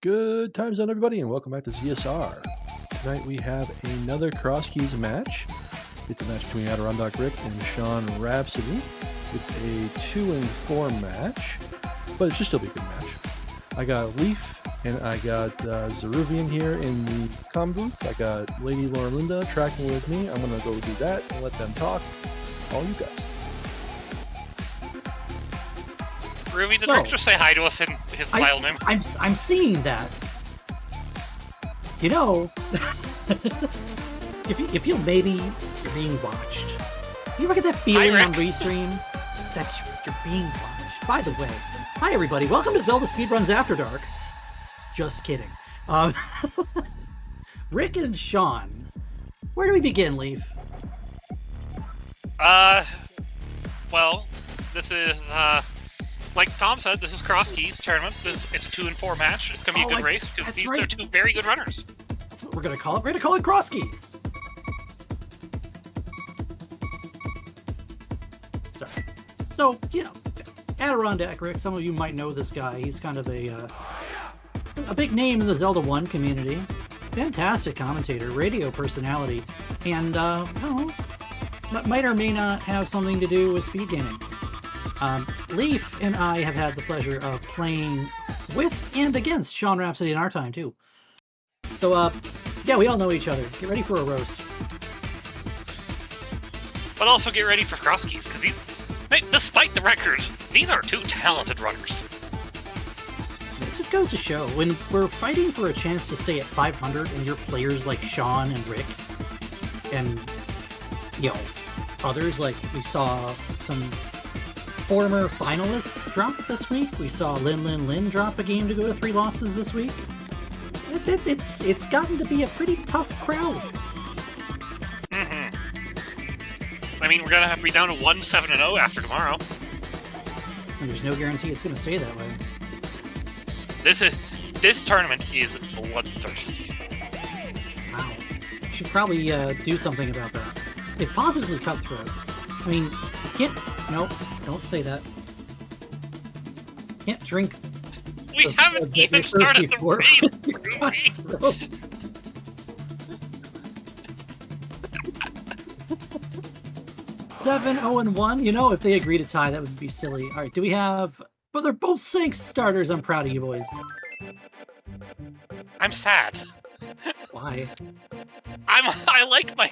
Good times on everybody, and welcome back to ZSR. Tonight we have another Crosskeys match. It's a match between AdirondackRick and SeanRhapsody. It's a 2-4 match, but it should still be a good match. I got Leaf and I got Zeruvian here in the comm booth. I got Lady Linda tracking with me. I'm gonna go do that and let them talk. All you guys. Ruby, did Rick just say hi to us in his file name? I'm seeing that. You know, if you maybe you're being watched. You ever get that feeling on Restream that you're being watched? By the way, hi everybody, welcome to Zelda Speedruns After Dark. Just kidding. Rick and Sean, where do we begin, Leaf? Well, this is, like Tom said, this is Crosskeys tournament. It's a 2-4 match. It's going to be a good race, because these are two very good runners. That's what we're going to call it. We're going to call it Crosskeys. Sorry. So, you know, AdirondackRick, some of you might know this guy. He's kind of a big name in the Zelda 1 community. Fantastic commentator, radio personality, and, I don't know, might or may not have something to do with speed gaming. Leaf and I have had the pleasure of playing with and against SeanRhapsody in our time, too. So, yeah, we all know each other. Get ready for a roast. But also get ready for Crosskeys, because despite the records, these are two talented runners. It just goes to show, when we're fighting for a chance to stay at 500 and you're players like Sean and Rick, and, you know, others, like we saw some former finalists drop this week. We saw Lin drop a game to go to 3 losses this week. It's gotten to be a pretty tough crowd. I mean, we're going to have to be down to 1-7-0 after tomorrow. And there's no guarantee it's going to stay that way. This tournament is bloodthirsty. Wow. We should probably do something about that. It's positively cutthroat. I mean, no, don't say that. Can't drink. We haven't even started the race. 7-0-1. You know, if they agree to tie, that would be silly. All right, do we have? But they're both sync starters. I'm proud of you boys. I'm sad. Why? I like my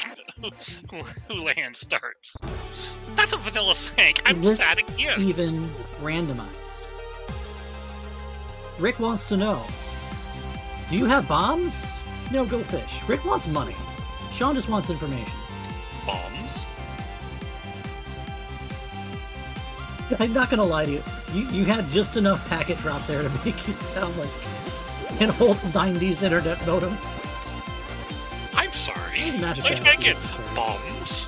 Houlihan starts. That's a vanilla sync. I'm sad again. Even randomized. Rick wants to know. Do you have bombs? No, go fish. Rick wants money. Sean just wants information. Bombs? I'm not gonna lie to you. You had just enough packet drop there to make you sound like an old 90s internet modem. I'm sorry. Let's make it bombs.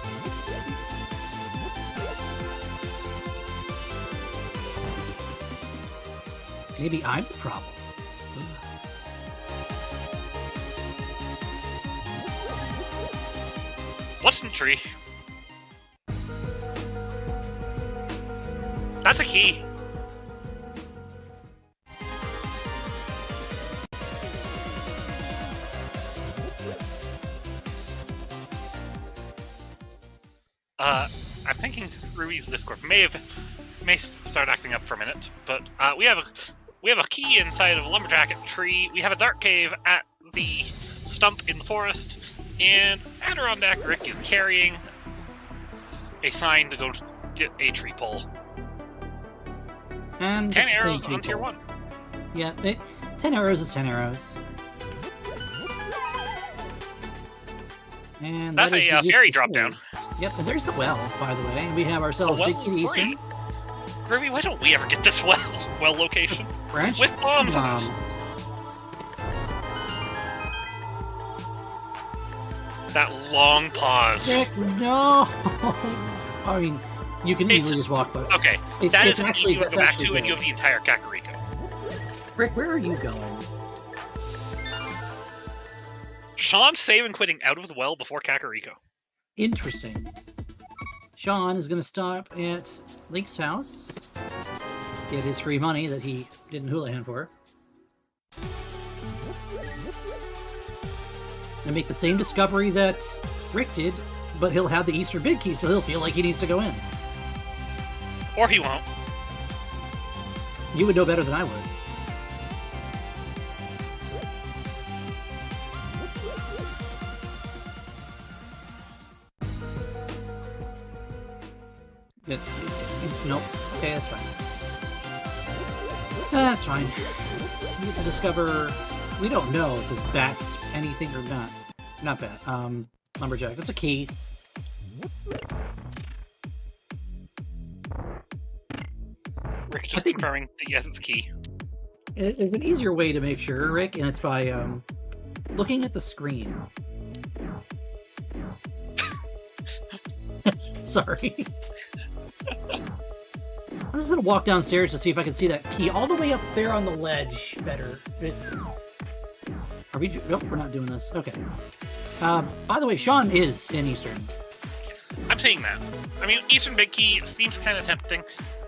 Maybe I'm the problem. Pleasantry. That's a key. I'm thinking Rui's Discord may start acting up for a minute, but we have a key inside of a lumberjack tree. We have a dark cave at the stump in the forest, and AdirondackRick is carrying a sign to go get a tree pole. And 10 arrows on tier 1. Yeah, 10 arrows is 10 arrows. And that's a fairy drop down. Yep, and there's the well, by the way. We have ourselves Big Kitty Eastern. Ruby, why don't we ever get this well location? Branch with bombs on it. That long pause. Rick, no! I mean, you can easily just walk by. Okay, that is an easy one to go back to, and you have the entire Kakariko. Rick, where are you going? Sean's saving quitting out of the well before Kakariko. Interesting. Sean is going to stop at Link's house, get his free money that he didn't Houlihan for. and make the same discovery that Rick did, but he'll have the Eastern Big Key, so he'll feel like he needs to go in. Or he won't. You would know better than I would. Nope. Okay, that's fine. That's fine. We get to discover... We don't know if this bat's anything or not. Not bat. Lumberjack. That's a key. Rick just confirming that yes, it's key. There's an easier way to make sure, Rick, and it's by looking at the screen. Sorry. I'm just gonna walk downstairs to see if I can see that key all the way up there on the ledge better. Are we? Nope, we're not doing this. Okay. By the way, Sean is in Eastern. I'm seeing that. I mean, Eastern Big Key seems kind of tempting.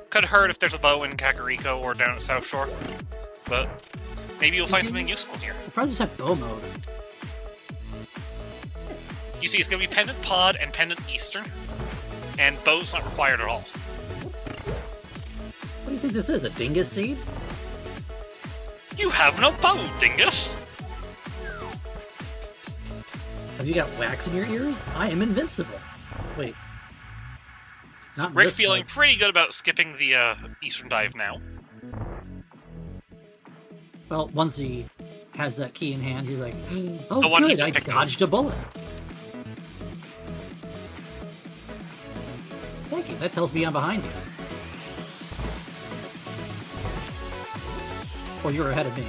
Could hurt if there's a bow in Kakariko or down at South Shore. But maybe you'll find something useful here. We'll probably just have bow mode. You see, it's going to be Pendant Pod and Pendant Eastern. And bow's not required at all. What do you think this is? A dingus seed? You have no bow, dingus! Have you got wax in your ears? I am invincible. Wait. Not Rick's feeling pretty good about skipping the Eastern Dive now. Well, once he has that key in hand, he's like, oh, the one good, I dodged a bullet. Thank you, that tells me I'm behind you. Or you're ahead of me.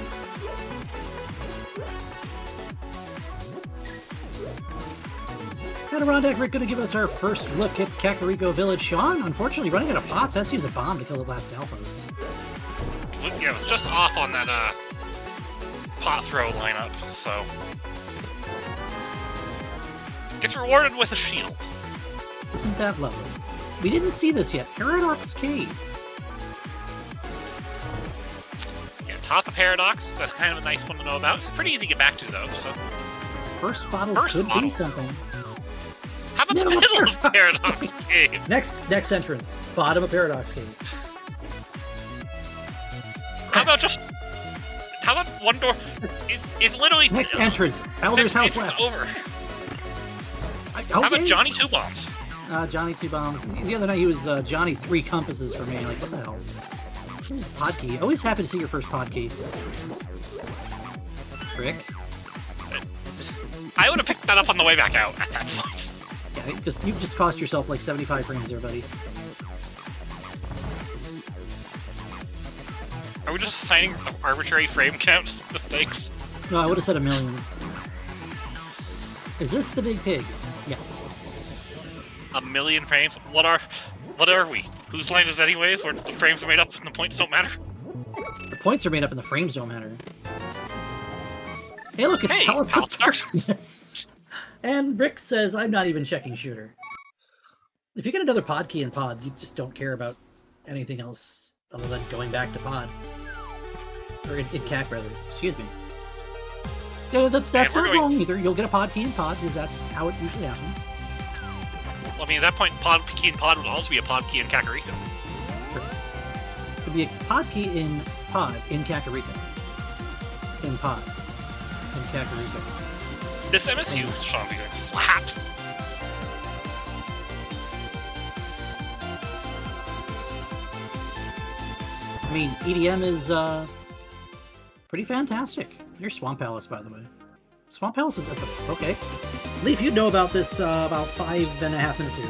AdirondackRick going to give us our first look at Kakariko Village. Sean, unfortunately, running out of pots, has to use a bomb to kill the last Alphos. Yeah, it was just off on that pot throw lineup, so... Gets rewarded with a shield. Isn't that lovely? We didn't see this yet. Paradox Cave. Yeah, top of Paradox. That's kind of a nice one to know about. It's pretty easy to get back to, though, so... First bottle could be something. How about the middle of Paradox Cave? Next entrance. Bottom of Paradox Cave. How about just... How about one door... It's literally... Next entrance. Elder's house left. Over. Okay. How about Johnny Two Bombs? Johnny Two Bombs. The other night he was Johnny Three Compasses for me. Like, what the hell? Pod key. Always happy to see your first pod key. Rick? I would have picked that up on the way back out at that point. Yeah, you've just cost yourself like 75 frames there, buddy. Are we just assigning arbitrary frame counts mistakes? No, I would have said 1,000,000. Is this the big pig? Yes. 1,000,000 frames? What are we? Whose line is it anyways, where the frames are made up and the points don't matter? The points are made up and the frames don't matter. Hey, look, it's Palace of Darkness. And Rick says, I'm not even checking shooter. If you get another pod key in pod, you just don't care about anything else other than going back to pod. Or in CAC, rather. Excuse me. Yeah, that's not wrong either. You'll get a pod key in pod, because that's how it usually happens. Well, I mean, at that point, pod key in pod would also be a pod key in Kakariko. It could be a pod key in pod in Kakariko. In pod. In Kakariko. This MSU, Sean's using slaps. I mean, EDM is pretty fantastic. Here's Swamp Palace, by the way. Swamp Palace is at the... Okay. Leaf, you'd know about this about 5.5 minutes ago.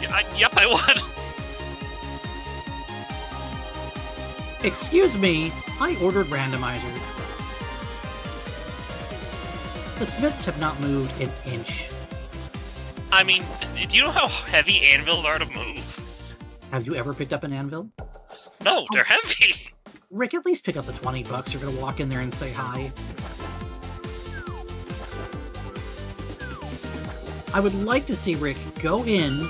Yeah, yep, I would. Excuse me, I ordered randomizer. The Smiths have not moved an inch. I mean, do you know how heavy anvils are to move? Have you ever picked up an anvil? No, they're heavy. Rick, at least pick up the $20. You're gonna walk in there and say hi. I would like to see Rick go in,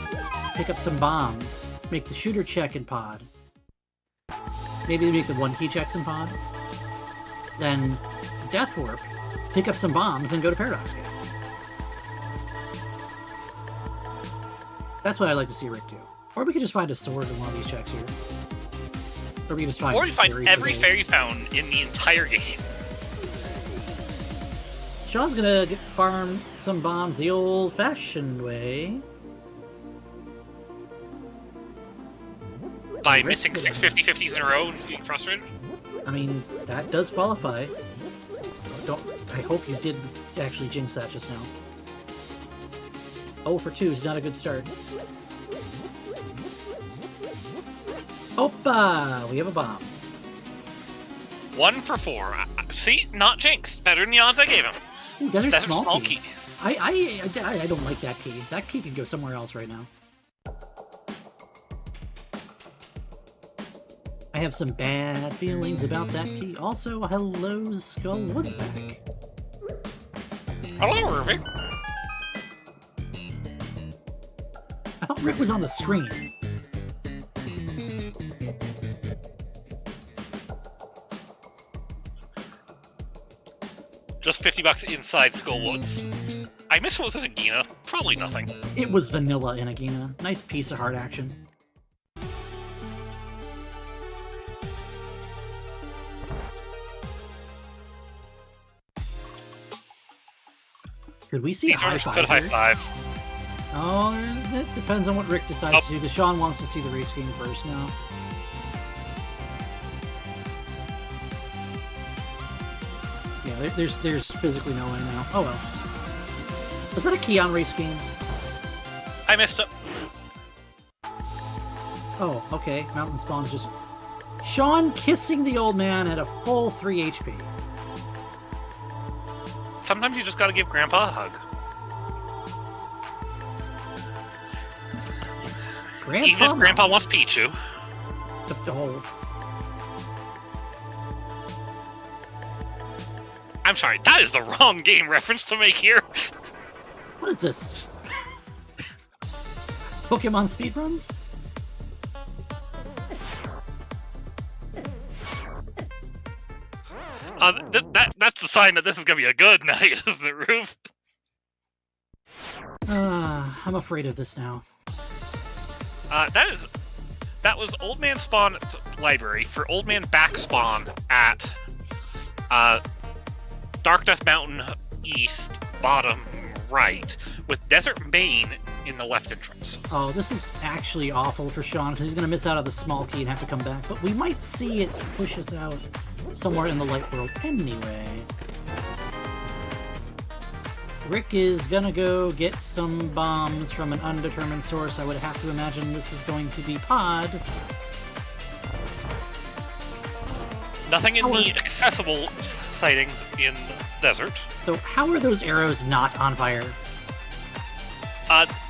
pick up some bombs, make the shooter check in pod. Maybe make the one key checks in pod. Then Death Warp, pick up some bombs, and go to Paradox Cave. That's what I'd like to see Rick do. Or we could just find a sword in one of these checks here. Or we could just find. Or you find fairies every for those. fairy fountain in the entire game. Sean's gonna farm some bombs the old-fashioned way. By missing 6 50-50s in a row and being frustrated. I mean, that does qualify. I hope you did actually jinx that just now. 0 for 2 is not a good start. Opa! We have a bomb. 1 for 4. See? Not jinxed. Better than the odds I gave him. Ooh, Desert That's a small small key. key. I don't like that key. That key could go somewhere else right now. I have some bad feelings about that key. Also, hello, Skull. What's back? Hello, Ruby. I thought Rick was on the screen. Just $50 inside Skullwoods. I miss what was in Agina. Probably nothing. It was vanilla in Agina. Nice piece of hard action. Could we see These a high orders five could high here? five. Oh, it depends on what Rick decides to do, because Sean wants to see the race game first now. Yeah, there's physically no way now. Oh well. Was that a key on race game? I missed it. Oh, okay. Mountain spawns just... Sean kissing the old man at a full 3 HP. Sometimes you just gotta give Grandpa a hug. Even if Grandpa wants Pichu. Oh. I'm sorry, that is the wrong game reference to make here. What is this? Pokemon Speedruns? That's a sign that this is gonna be a good night, isn't it, Roof? I'm afraid of this now. That was Old Man Spawn Library for Old Man Back Spawn at Dark Death Mountain East, bottom right, with Desert Main in the left entrance. Oh, this is actually awful for Sean, because he's going to miss out on the small key and have to come back. But we might see it push us out somewhere in the light world anyway. Rick is going to go get some bombs from an undetermined source. I would have to imagine this is going to be Pod. Nothing in the accessible sightings in the desert. So how are those arrows not on fire?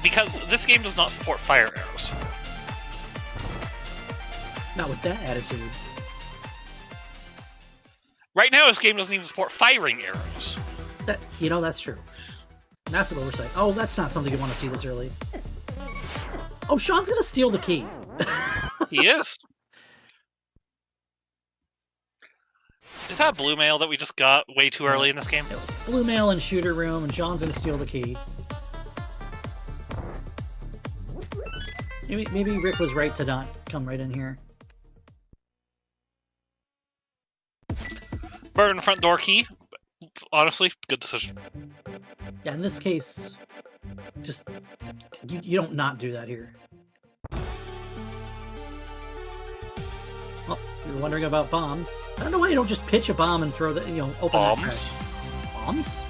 Because this game does not support fire arrows. Not with that attitude. Right now, this game doesn't even support firing arrows. That's true. Massive oversight. Oh, that's not something you want to see this early. Oh, Sean's gonna steal the key. He is. Is that blue mail that we just got way too early in this game? It was blue mail in shooter room, and Sean's gonna steal the key. Maybe Rick was right to not come right in here. Burn the front door key. Honestly, good decision. Yeah, in this case, just you don't not do that here. Well, you were wondering about bombs. I don't know why you don't just pitch a bomb and throw the open Bombs. that bombs.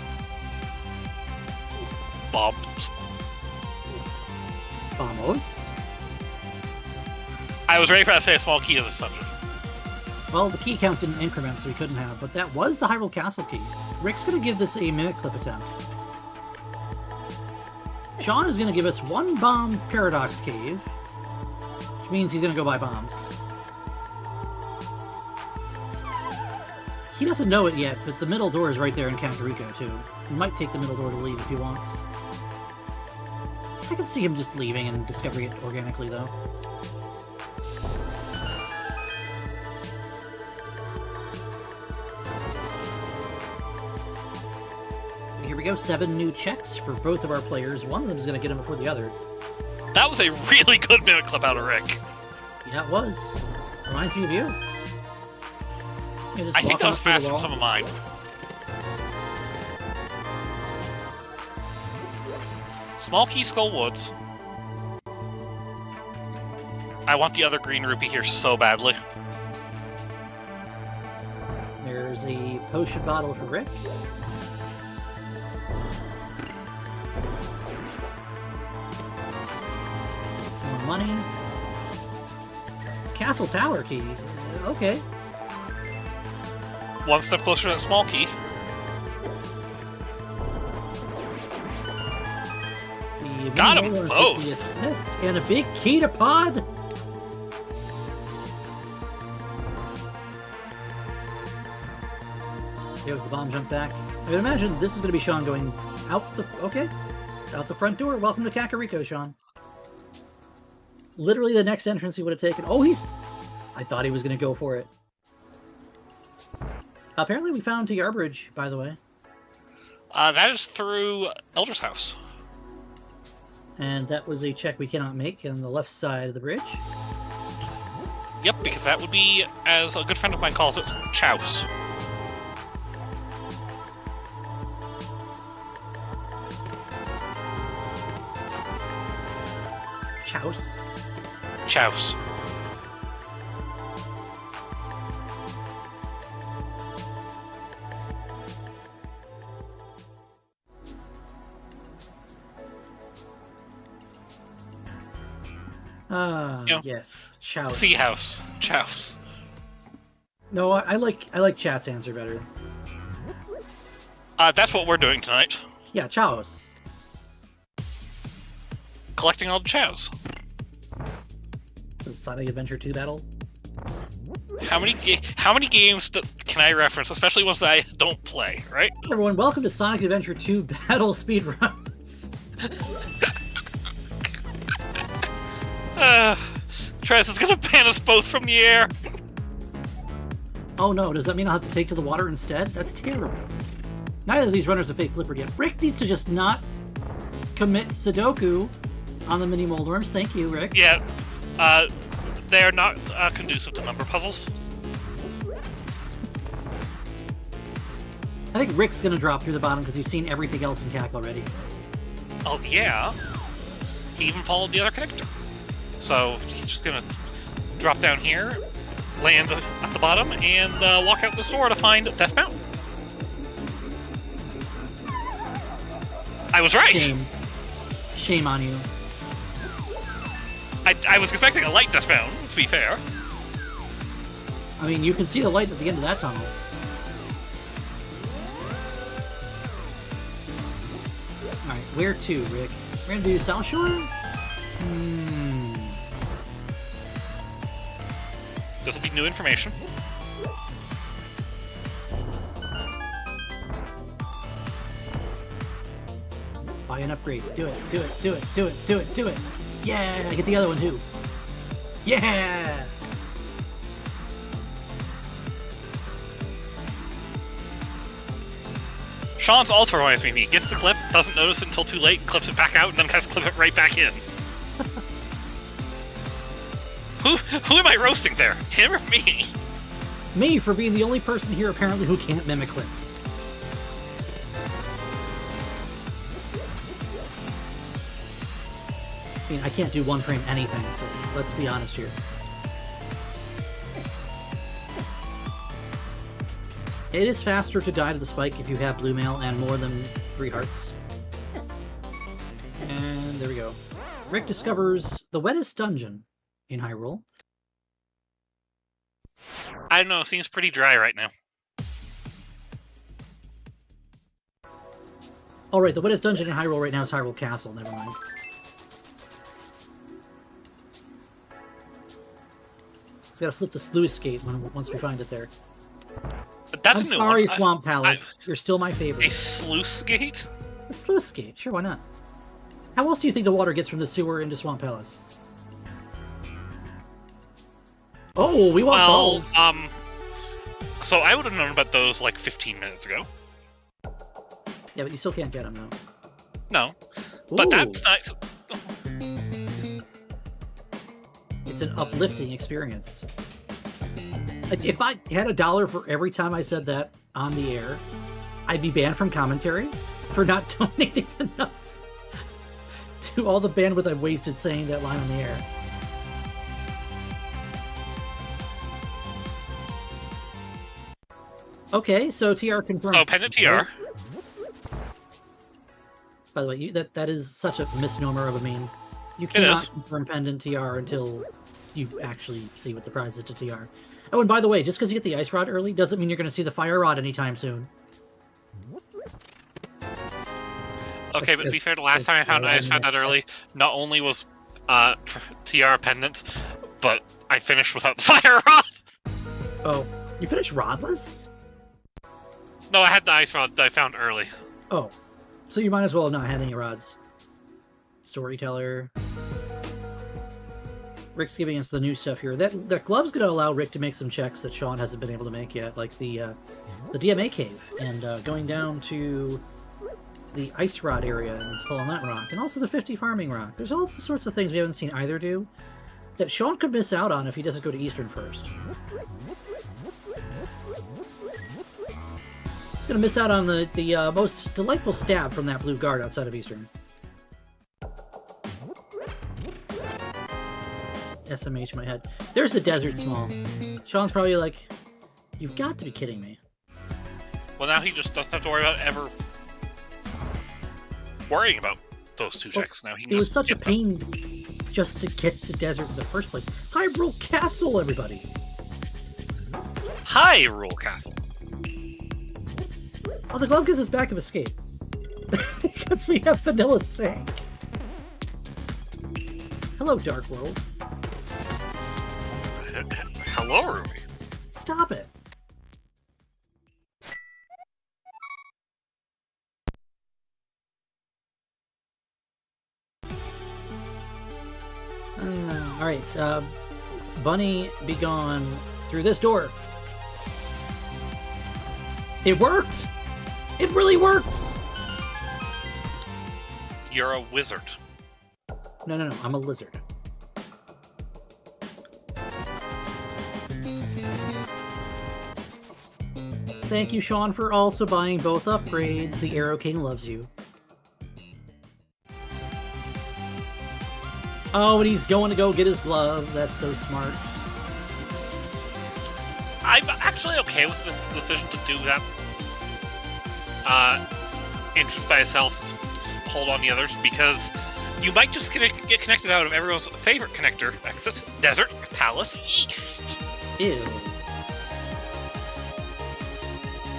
Bombs. Bombos. I was ready for that to say a small key to the subject. Well, the key count didn't increment, so he couldn't have, but that was the Hyrule Castle key. Rick's going to give this a mimic clip attempt. Sean is going to give us one bomb Paradox Cave, which means he's going to go buy bombs. He doesn't know it yet, but the middle door is right there in Kakariko, too. He might take the middle door to leave if he wants. I can see him just leaving and discovering it organically, though. Here we go, 7 new checks for both of our players. One of them is going to get him before the other. That was a really good mimic clip out of Rick. Yeah, it was. Reminds me of you. I think that was faster than some of mine. Small Key Skull Woods. I want the other green rupee here so badly. There's a potion bottle for Rick. More money. Castle Tower key. Okay. One step closer to that small key. Got them both. The assist and a big key to pod. There's the bomb jump back. I would imagine this is going to be Sean going out the out the front door. Welcome to Kakariko, Sean. Literally the next entrance he would have taken. Oh, I thought he was going to go for it. Apparently we found TR Bridge, by the way. That is through Elder's house. And that was a check we cannot make on the left side of the bridge. Yep, because that would be, as a good friend of mine calls it, chouse. Chouse? Chouse. Yes. Chouse. Sea house. Chouse. No, I like Chat's answer better. That's what we're doing tonight. Yeah, Chouse. Collecting all the chows. This is Sonic Adventure 2 battle. How many games can I reference, especially ones that I don't play, right? Everyone, welcome to Sonic Adventure 2 Battle Speedruns. Travis is gonna ban us both from the air. Oh no, does that mean I'll have to take to the water instead? That's terrible. Neither of these runners have fake flipper yet. Rick needs to just not commit Sudoku on the mini moldworms. Thank you, Rick. Yeah, they are not conducive to number puzzles. I think Rick's gonna drop through the bottom because he's seen everything else in CAC already. Oh yeah, he even followed the other connector. So he's just gonna drop down here, land at the bottom, and walk out this door to find Death Mountain. I was right! Shame on you. I was expecting a light Death Mountain, to be fair. I mean, you can see the light at the end of that tunnel. Alright, where to, Rick? We're gonna do South Shore? This will be new information. Buy an upgrade. Do it, do it, do it, do it, do it, do it. Yeah, I get the other one too. Yeah! Sean's also reminds me of me. Gets the clip, doesn't notice it until too late, clips it back out, and then has to clip it right back in. Who am I roasting there? Him or me? Me, for being the only person here apparently who can't mimic clip. I mean, I can't do one frame anything, so let's be honest here. It is faster to die to the spike if you have blue mail and more than 3 hearts. And there we go. Rick discovers the wettest dungeon in Hyrule. I don't know, it seems pretty dry right now. Oh right, the wettest dungeon in Hyrule right now is Hyrule Castle, never mind. Just gotta flip the sluice gate once we find it there. But that's I'm a new sorry, one. Swamp Palace. You're still my favorite. A sluice gate? A sluice gate, sure, why not? How else do you think the water gets from the sewer into Swamp Palace? Oh, we want balls. So I would have known about those like 15 minutes ago. Yeah, but you still can't get them, though. No. Ooh. But that's nice. It's an uplifting experience. If I had $1 for every time I said that on the air, I'd be banned from commentary for not donating enough to all the bandwidth I've wasted saying that line on the air. Okay, so TR confirmed. So pendant TR. By the way, that is such a misnomer of a meme. You cannot confirm pendant TR until you actually see what the prize is to TR. Oh, and by the way, just because you get the ice rod early doesn't mean you're going to see the fire rod anytime soon. Okay, but to be fair, the last time I found that early, not only was TR pendant, but I finished without the fire rod. Oh, you finished rodless? No, I had the ice rod that I found early. Oh, so you might as well have not had any rods. Storyteller. Rick's giving us the new stuff here. That glove's going to allow Rick to make some checks that Sean hasn't been able to make yet, like the DMA cave and going down to the ice rod area and pulling that rock, and also the 50 farming rock. There's all sorts of things we haven't seen either do that Sean could miss out on if he doesn't go to Eastern first. He's going to miss out on the most delightful stab from that blue guard outside of Eastern. SMH in my head. There's the desert small. Sean's probably like, you've got to be kidding me. Well, now he just doesn't have to worry about ever worrying about those two checks. Now he can it was just such a pain just to get to desert in the first place. Hyrule Castle, everybody! Hyrule Castle! Oh, the glove gives us back of escape. Because we have Vanilla Sank. Hello, Dark World. Hello, Ruby. Stop it. Alright, Bunny, be gone through this door. It worked! It really worked! You're a wizard. No, I'm a lizard. Thank you, Sean, for also buying both upgrades. The Arrow King loves you. Oh, and he's going to go get his glove. That's so smart. I'm actually okay with this decision to do that. Interest by itself, hold on the others, because you might just get connected out of everyone's favorite connector exit, Desert Palace East. Ew.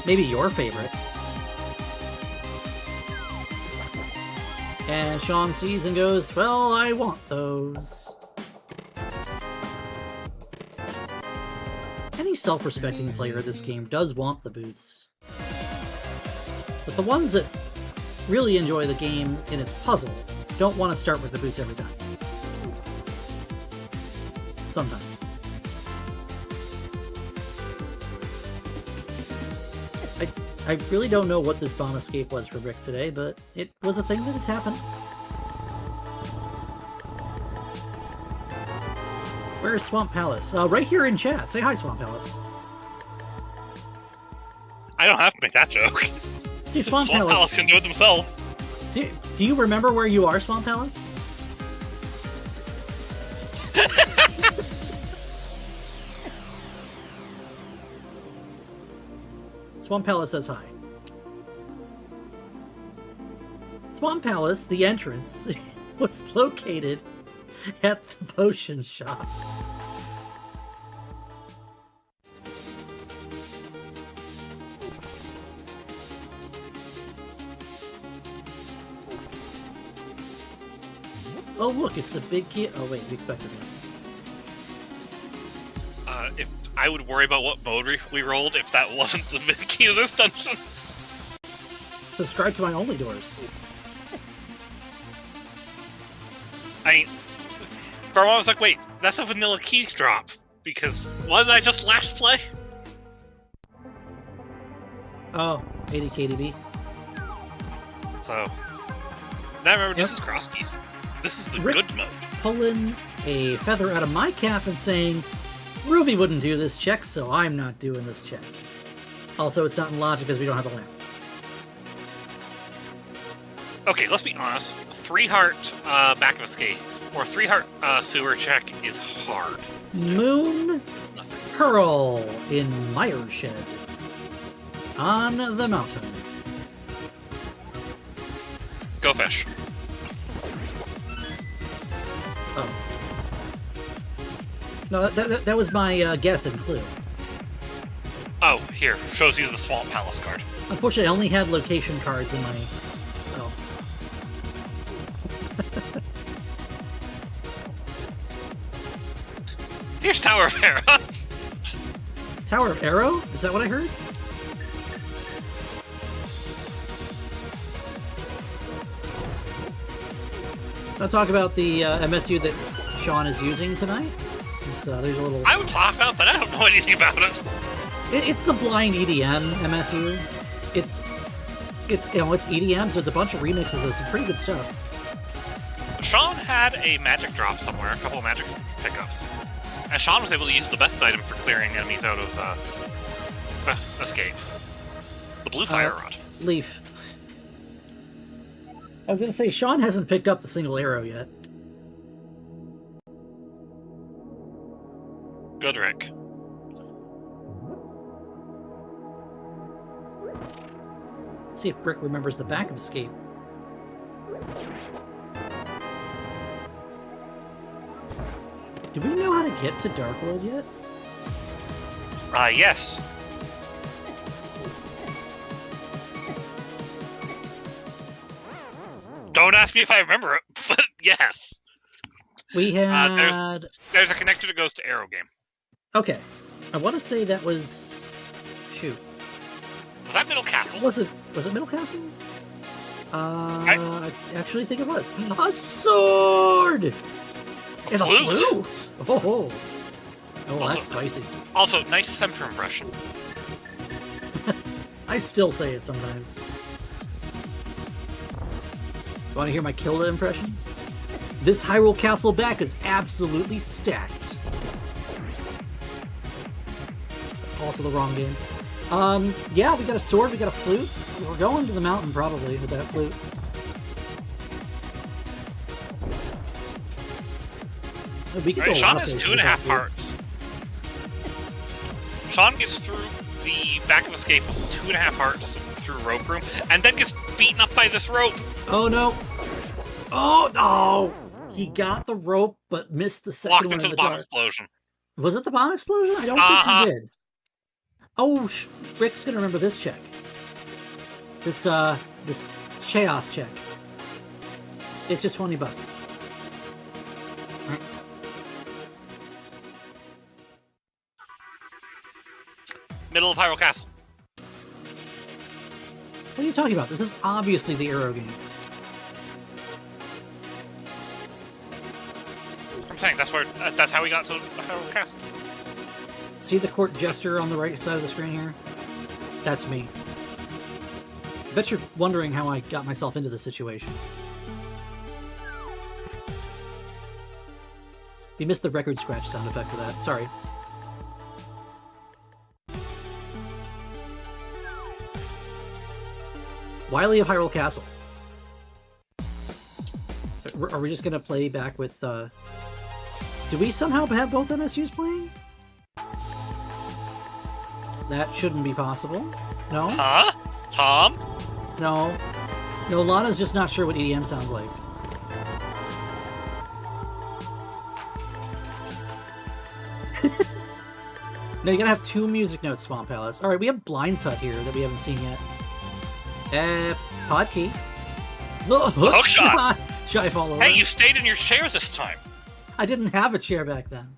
Maybe your favorite. And Sean sees and goes, well, I want those. Any self-respecting player of this game does want the boots. But the ones that really enjoy the game in its puzzle don't want to start with the boots every time. Sometimes. I really don't know what this bomb escape was for Rick today, but it was a thing that had happened. Where is Swamp Palace? Right here in chat. Say hi, Swamp Palace. I don't have to make that joke. See, Swamp Palace. Palace can do it themselves. Do you remember where you are, Swamp Palace? Swamp Palace says hi. Swamp Palace, the entrance, was located at the potion shop. Oh look, it's the big key. Oh wait, we expected that. If I would worry about what mode we rolled if that wasn't the big key to this dungeon. Subscribe to my only doors. I mean, for a while I was like, wait, that's a vanilla key drop. Because, what did I just last play? Oh, 80 KDB. So, now remember, this is Crosskeys. This is the Rick- good mode. Pulling a feather out of my cap and saying, Ruby wouldn't do this check, so I'm not doing this check. Also, it's not in logic because we don't have a lamp. Okay, let's be honest. 3-heart back of escape or 3-heart sewer check is hard. Moon Nothing. Pearl in Mireshed. On the mountain. Go fish. Oh. No, that was my guess and clue. Oh, here. Shows you the Swamp Palace card. Unfortunately, I only had location cards in my... Oh. Here's Tower of Hera. Tower of Arrow? Is that what I heard? I'll talk about the MSU that Sean is using tonight. Since there's a little... I would talk about, but I don't know anything about it. It's the blind EDM MSU. It's EDM, so it's a bunch of remixes of some pretty good stuff. Sean had a magic drop somewhere, a couple of magic pickups. And Sean was able to use the best item for clearing enemies out of escape. The blue fire rod. Leaf. I was going to say, Sean hasn't picked up the single arrow yet. Good, Rick. Let's see if Brick remembers the back of escape. Do we know how to get to Dark World yet? Yes. Don't ask me if I remember it, but yes. We had... There's a connector that goes to Arrow Game. Okay. I want to say that was... Shoot. Was that Middle Castle? Was it Middle Castle? I actually think it was. A sword! A And flute? a flute! Oh, Also- that's spicy. Also, nice center impression. I still say it sometimes. Want to hear my Kilda impression? This Hyrule Castle back is absolutely stacked. That's also the wrong game. Yeah, we got a sword, we got a flute. We're going to the mountain probably with that flute. We could Alright, go a Sean lot of has places with that 2.5 flute. hearts. Sean gets through the back of escape with 2.5 hearts through rope room, and then gets beaten up by this rope. Oh no! Oh no! He got the rope, but missed the second Walks one into in the the bomb dark. explosion. Was it the bomb explosion? I don't think he did. Oh, Rick's gonna remember this check. This chaos check. It's just $20. Right. Middle of Hyrule Castle. What are you talking about? This is obviously the Arrow game. I'm saying that's how we got to Hyrule Castle. See the court jester on the right side of the screen here? That's me. I bet you're wondering how I got myself into this situation. We missed the record scratch sound effect for that. Sorry. Wily of Hyrule Castle. Are we just going to play back with... Do we somehow have both MSUs playing? That shouldn't be possible. No? Huh? Tom? No. No, Lana's just not sure what EDM sounds like. No, you gotta have 2 music notes, Swamp Palace. Alright, we have Blind's Hut here that we haven't seen yet. Podkey. The hook shot! Should I fall over? Hey, you stayed in your chair this time. I didn't have a chair back then.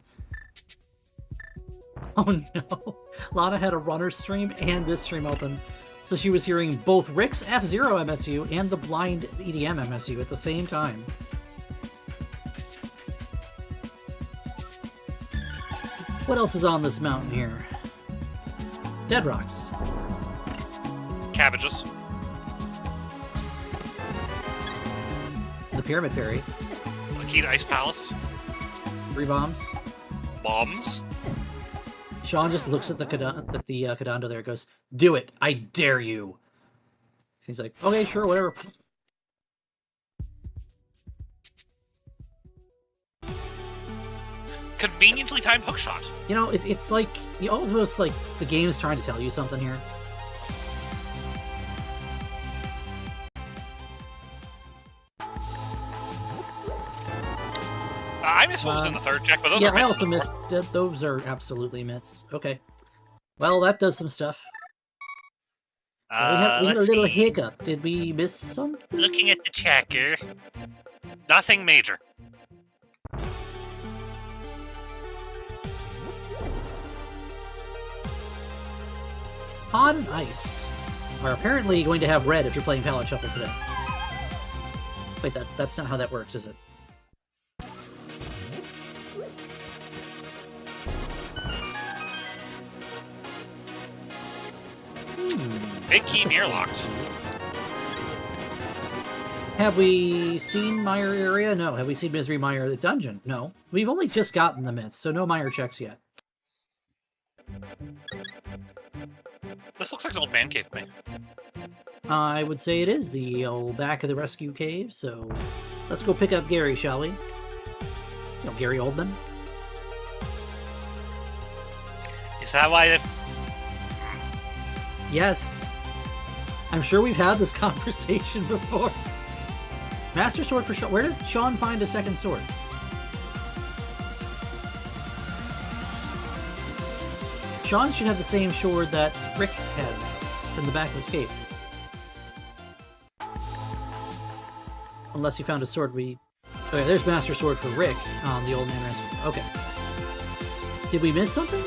Oh no. Lana had a runner stream and this stream open. So she was hearing both Rick's F-Zero MSU and the blind EDM MSU at the same time. What else is on this mountain here? Dead rocks. Cabbages. The Pyramid Fairy. key to Ice Palace. 3 bombs. Bombs. Sean just looks at the Kadando there and goes, "Do it! I dare you!" He's like, "Okay, sure, whatever." Conveniently timed hookshot. You know, it's like, almost like the game is trying to tell you something here. I missed what was in the third check, but those yeah, are I missed. also missed. Those are absolutely mitts. Okay. Well, that does some stuff. We had a Let's little see. hiccup. Did we miss something? Looking at the checker. Nothing major. Pod and Ice are apparently going to have red if you're playing Palette Shuffle today. Wait, that's not how that works, is it? Big key mirror locked. Have we seen Meyer area? No. Have we seen Misery Meyer the dungeon? No. We've only just gotten the myths, so no Meyer checks yet. This looks like an old man cave to me. I would say it is the old back of the rescue cave, so let's go pick up Gary, shall we? Gary Oldman. Is that why the... Yes. I'm sure we've had this conversation before. Master Sword for Sean. Where did Sean find a second sword? Sean should have the same sword that Rick has in the back of the Escape. Unless he found a sword we... Okay, there's Master Sword for Rick on the Old Man Rescue. Okay. Did we miss something?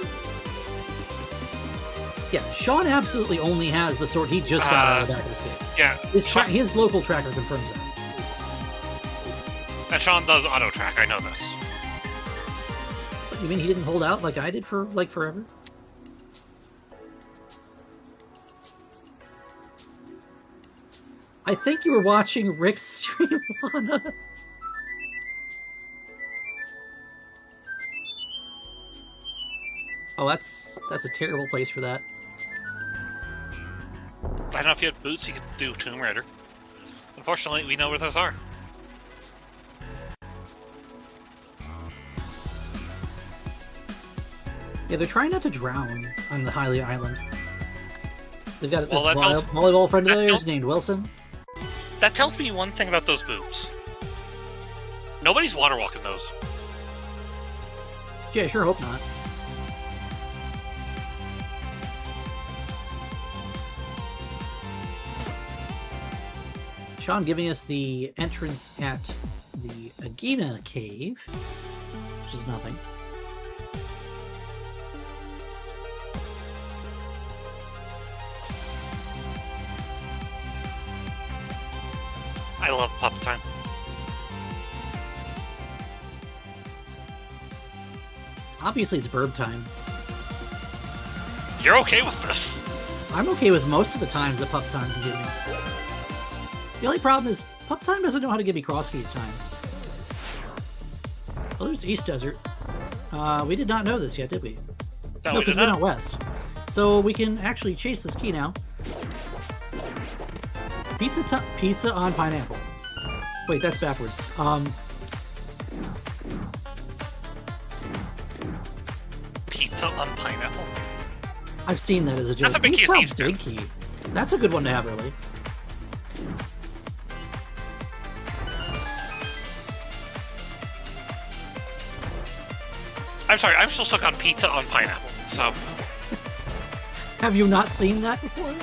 Yeah, Sean absolutely only has the sword he just got out of the back of the Escape. Yeah. His local tracker confirms that. And Sean does auto track, I know this. What, you mean he didn't hold out like I did for, like, forever? I think you were watching Rick's stream, Lana. Oh, that's a terrible place for that. I don't know if you had boots, you could do Tomb Raider. Unfortunately, we know where those are. Yeah, they're trying not to drown on the Hylia Island. They've got this Well, volleyball friend of theirs named Wilson. That tells me one thing about those boots. Nobody's water walking those. Yeah, I sure hope not. Sean giving us the entrance at the Agina Cave, which is nothing. I love pup time. Obviously, it's burb time. You're okay with this. I'm okay with most of the times that Pup Time can give me. The only problem is Pup Time doesn't know how to give me Crosskeys time. Well, there's East Desert. We did not know this yet, did we? No, No, we because did we're not. not west. So we can actually chase this key now. Pizza on pineapple. Wait, that's backwards. Pizza on pineapple. I've seen that as a joke. That's a big key, Pizza Easter. big key. That's a good one to have early. I'm sorry, I'm still stuck on pizza on pineapple. So, Have you not seen that before?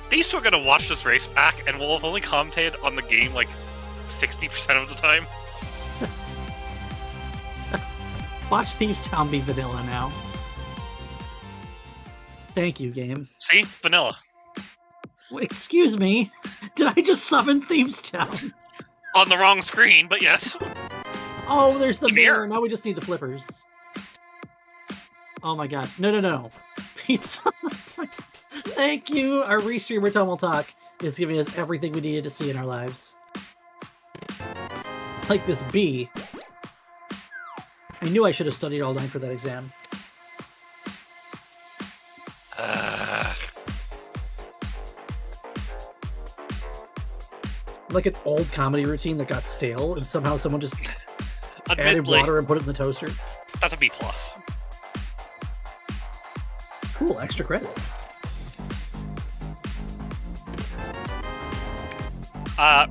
these two are gonna watch this race back, and we'll have only commentated on the game like 60% of the time. Watch Thieves Town be vanilla now. Thank you, game. See? Vanilla. Wait, excuse me. Did I just summon Thieves Town? On the wrong screen, but yes. Oh, there's the Mirror. mirror. Now we just need the flippers. Oh my god. No. Pizza. Thank you, our restreamer Tumble Talk. is giving us everything we needed to see in our lives. Like this bee. I knew I should have studied all night for that exam. Like an old comedy routine that got stale, and somehow someone just added water and put it in the toaster. That's a B+. Cool, extra credit.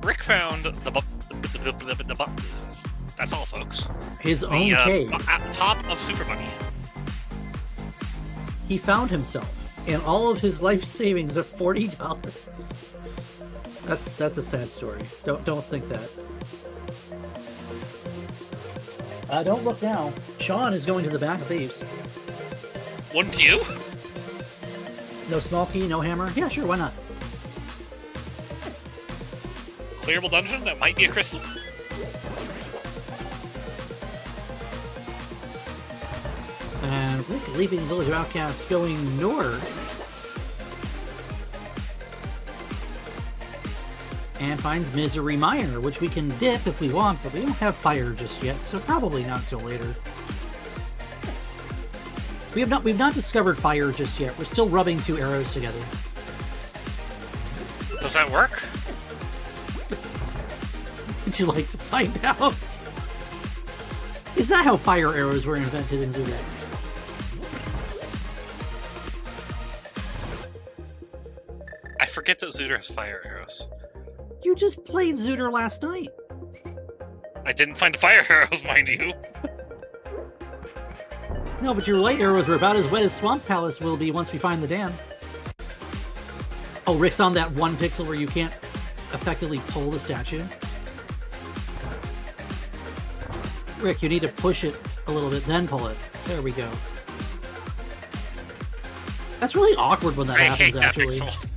Rick found the that's all, folks. His own cave. At the top of Super Bunny. He found himself, and all of his life savings of $40. That's a sad story. Don't think that. Don't look now. Sean is going to the back of thieves. Wouldn't you? No small key, no hammer. Yeah, sure, why not? Clearable dungeon? That might be a crystal. And Rick leaving the Village of Outcasts, going north. And finds Misery Mire, which we can dip if we want, but we don't have fire just yet, so probably not till later. We've not discovered fire just yet. We're still rubbing 2 arrows together. Does that work? Would you like to find out? Is that how fire arrows were invented in Zelda? I forget that Zooter has fire arrows. You just played Zooter last night. I didn't find fire arrows, mind you. No, but your light arrows are about as wet as Swamp Palace will be once we find the dam. Oh, Rick's on that 1 pixel where you can't effectively pull the statue. Rick, you need to push it a little bit, then pull it. There we go. That's really awkward when that happens, actually. That pixel.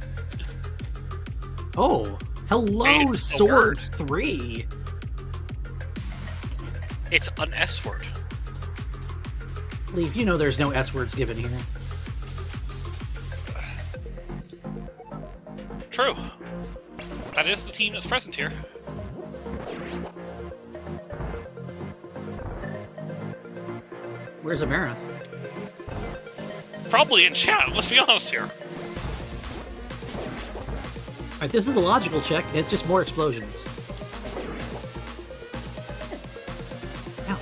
Oh, hello, Sword 3. It's an S word. Leaf, you know there's no S words given here. True. That is the team that's present here. Where's Amaranthe? Probably in chat, let's be honest here. Alright, this is the logical check. It's just more explosions. Ow.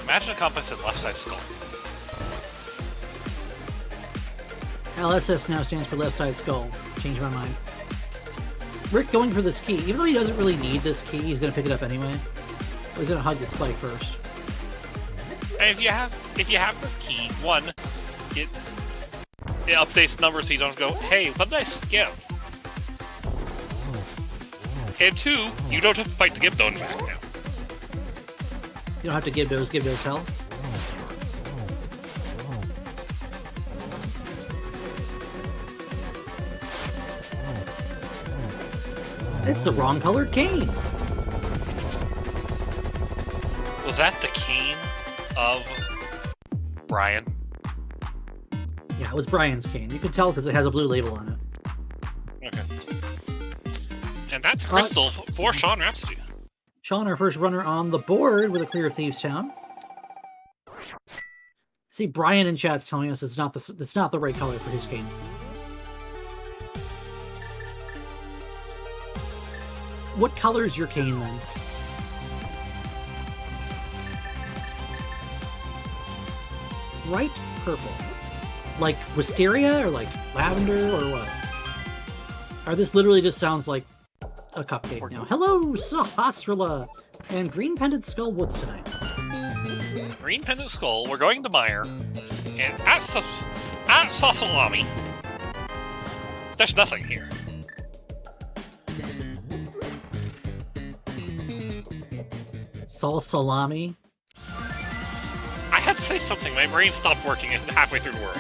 Imagine a compass in left side skull. LSS now stands for left side skull. Changed my mind. Rick going for this key. Even though he doesn't really need this key, he's going to pick it up anyway. Or he's going to hug the spike first. And if you have this key, one, it updates numbers so you don't go, hey, what did I skip? And 2, you don't have to fight the Gibdon back now. You don't have to give those health. It's the wrong colored cane. Was that the cane of Brian? Yeah, it was Brian's cane. You can tell because it has a blue label on it. Okay. And that's Crystal for SeanRhapsody. Sean, our first runner on the board with a clear of Thieves Town. See, Brian in chat's telling us it's not the right color for his cane. What color is your cane then? Bright purple. Like wisteria or like lavender or what? Or this literally just sounds like a cupcake now. Hello, Sahasrala and Green Pendant Skull Woods tonight. Green Pendant Skull, we're going to Mire, and at Sausalami, there's nothing here. Sal Salami. I had to say something, my brain stopped working halfway through the word.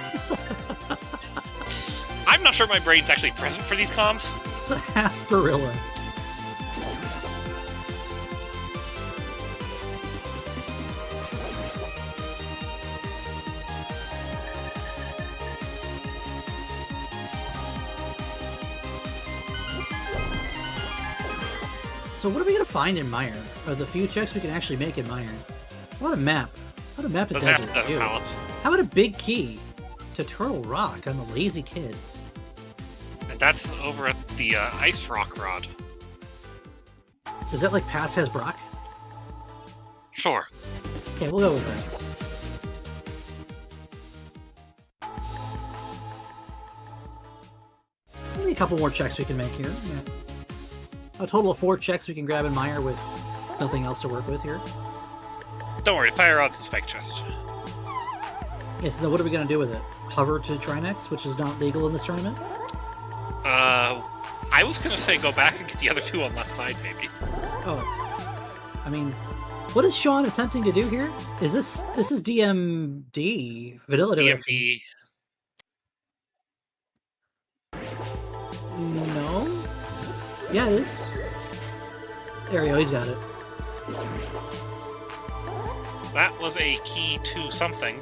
I'm not sure my brain's actually present for these comms. Sahasparilla. So what are we gonna find in Mire? Or the few checks we can actually make in Mire? How about a map? How about a map to Desert? Desert Palace. How about a big key to Turtle Rock? I'm a lazy kid. And that's over at the Ice Rock Rod. Is that like Pass has Brock? Sure. Okay, we'll go with that. Only a couple more checks we can make here. Yeah. A total of 4 checks we can grab in Mire with nothing else to work with here. Don't worry, fire rod's the spike chest. Yeah, so then what are we going to do with it? Hover to Trinex, which is not legal in this tournament? I was gonna say go back and get the other 2 on left side, maybe. Oh. I mean, what is Sean attempting to do here? Is this is DMD vanilla direction? DMV. No. Yeah, it is. There we go. He's got it. That was a key to something.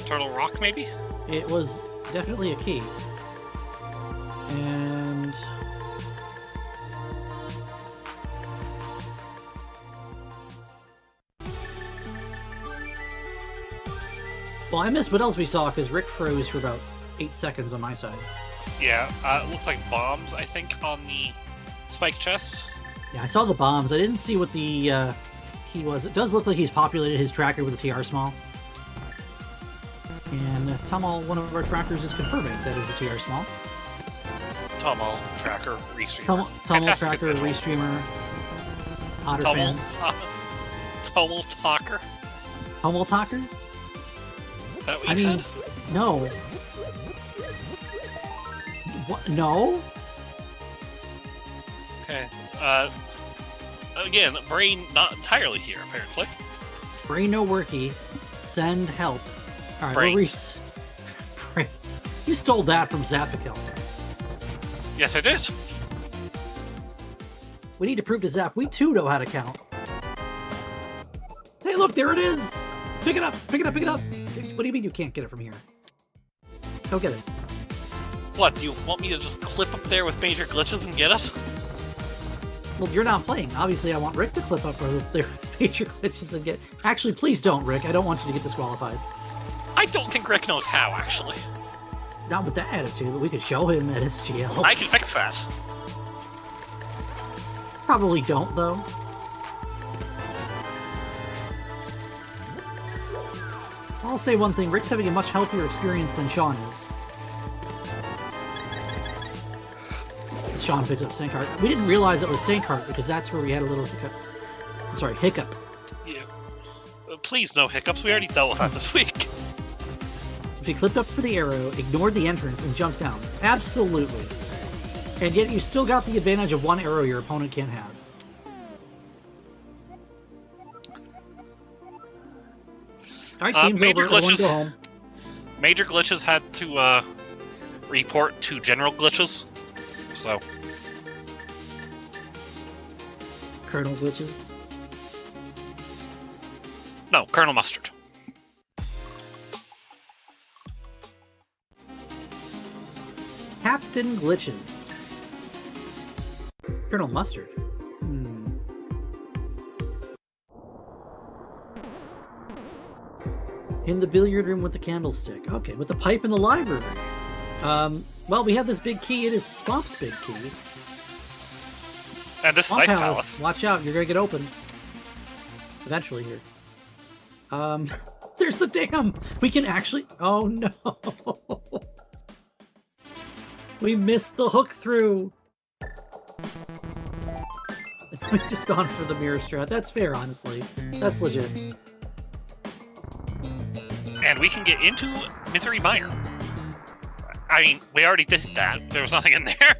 Turtle Rock, maybe? It was definitely a key. And well, I missed what else we saw because Rick froze for about 8 seconds on my side. Yeah, it looks like bombs, I think, on the spike chest. Yeah, I saw the bombs. I didn't see what the key was. It does look like he's populated his tracker with a TR small. And Tummel, one of our trackers, is confirming that is a TR small. Tummel, tracker, restreamer. Tummel, tracker, restreamer. Otter Tummel, fan. Tummel talker. Tummel talker? Is that what you said? No. What? No? Okay. Again, brain not entirely here, apparently. Brain no worky. Send help. Alright, Brains. Brains. You stole that from Zaphikel. Yes, I did. We need to prove to Zap we too know how to count. Hey, look, there it is! Pick it up! Pick it up! Pick it up! What do you mean you can't get it from here? Go get it. What, do you want me to just clip up there with major glitches and get it? Well, you're not playing. Obviously, I want Rick to clip up there with major glitches and get... Actually, please don't, Rick. I don't want you to get disqualified. I don't think Rick knows how, actually. Not with that attitude, but we could show him at SGL. I can fix that. Probably don't, though. I'll say one thing. Rick's having a much healthier experience than Sean is. Sean picked up Sankheart. We didn't realize it was Sankheart because that's where we had a little hiccup. I'm sorry, hiccup. Yeah. Please, no hiccups. We already dealt with that this week. If you clipped up for the arrow, ignored the entrance, and jumped down. Absolutely. And yet you still got the advantage of one arrow your opponent can't have. Alright, game's major over. Everyone glitches. go home. Major glitches had to report to general glitches. So. Colonel glitches. No, Colonel Mustard. Captain Glitches. Colonel Mustard. In the billiard room with the candlestick. Okay, with the pipe in the library. Well, we have this big key. It is Swamp's big key. And this is Ice Palace. Watch out, you're gonna get open. Eventually here. There's the dam! We can actually... Oh no! We missed the hook through! We've just gone for the mirror strat. That's fair, honestly. That's legit. And we can get into Misery Mire. I mean, we already did that. There was nothing in there.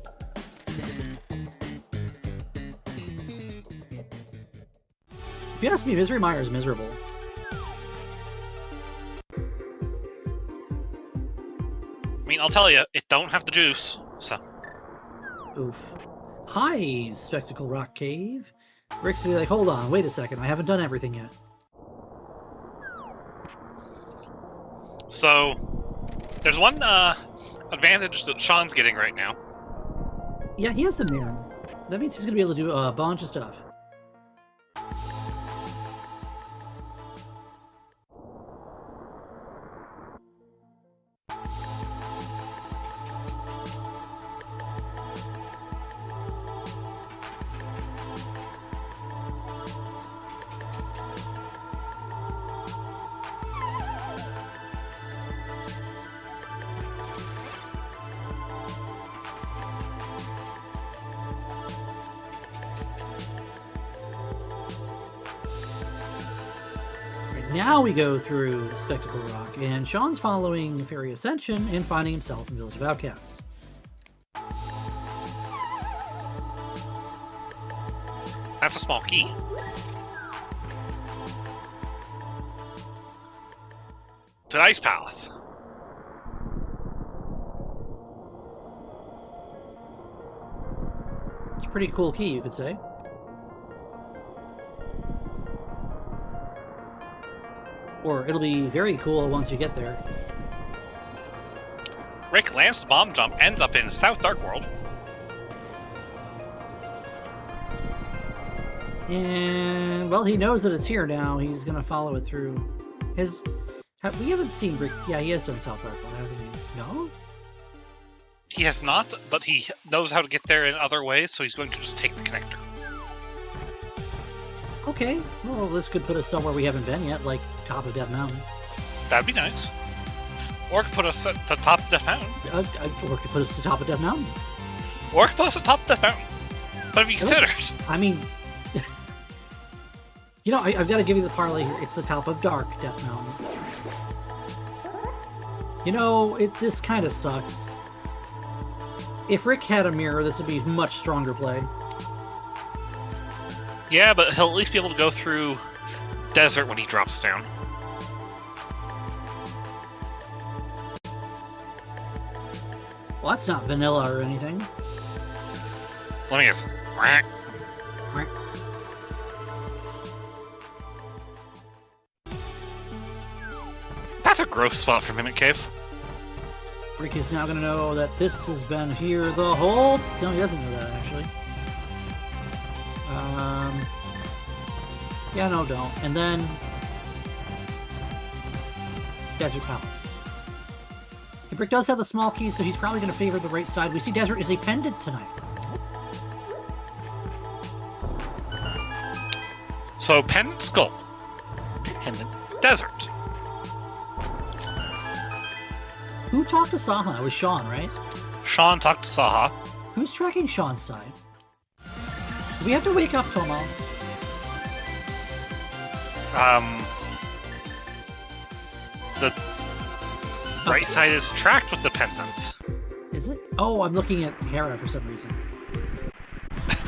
If you ask me, Misery Mire is miserable. I mean, I'll tell you, it don't have the juice, so... Oof. Hi, Spectacle Rock Cave. Rick's gonna be like, hold on, wait a second, I haven't done everything yet. So, there's one advantage that Sean's getting right now. Yeah, he has the mirror. That means he's going to be able to do a bunch of stuff. Now we go through Spectacle Rock, and Sean's following Fairy Ascension and finding himself in Village of Outcasts. That's a small key. To Ice Palace. It's a pretty cool key, you could say. Or it'll be very cool once you get there. Rick lands the bomb jump, ends up in South Dark World. And, well, he knows that it's here now. He's going to follow it through. We haven't seen Rick. Yeah, he has done South Dark World, hasn't he? No? He has not, but he knows how to get there in other ways, so he's going to just take the connector. Okay, well, this could put us somewhere we haven't been yet, like top of Death Mountain. That'd be nice. Or it could put us at the top of Death Mountain. Or it could put us at the top of Death Mountain. Or it could put us at the top of Death Mountain. What have you considered? I mean, you know, I've got to give you the parlay here. It's the top of Dark Death Mountain. You know, this kind of sucks. If Rick had a mirror, this would be much stronger play. Yeah, but he'll at least be able to go through desert when he drops down. Well, that's not vanilla or anything. Let me guess. That's a gross spot for Mimic Cave. Rick is now going to know that this has been here the whole... No, he doesn't know that, actually. Yeah, no, don't. And then... Desert Palace. And Rick does have the small key, so he's probably going to favor the right side. We see Desert is a pendant tonight. So, Pendant Skull. Pendant Desert. Who talked to Saha? It was Sean, right? Sean talked to Saha. Who's tracking Sean's side? Do we have to wake up Tomo? The right side is tracked with the pendant. Is it? Oh, I'm looking at Terra for some reason.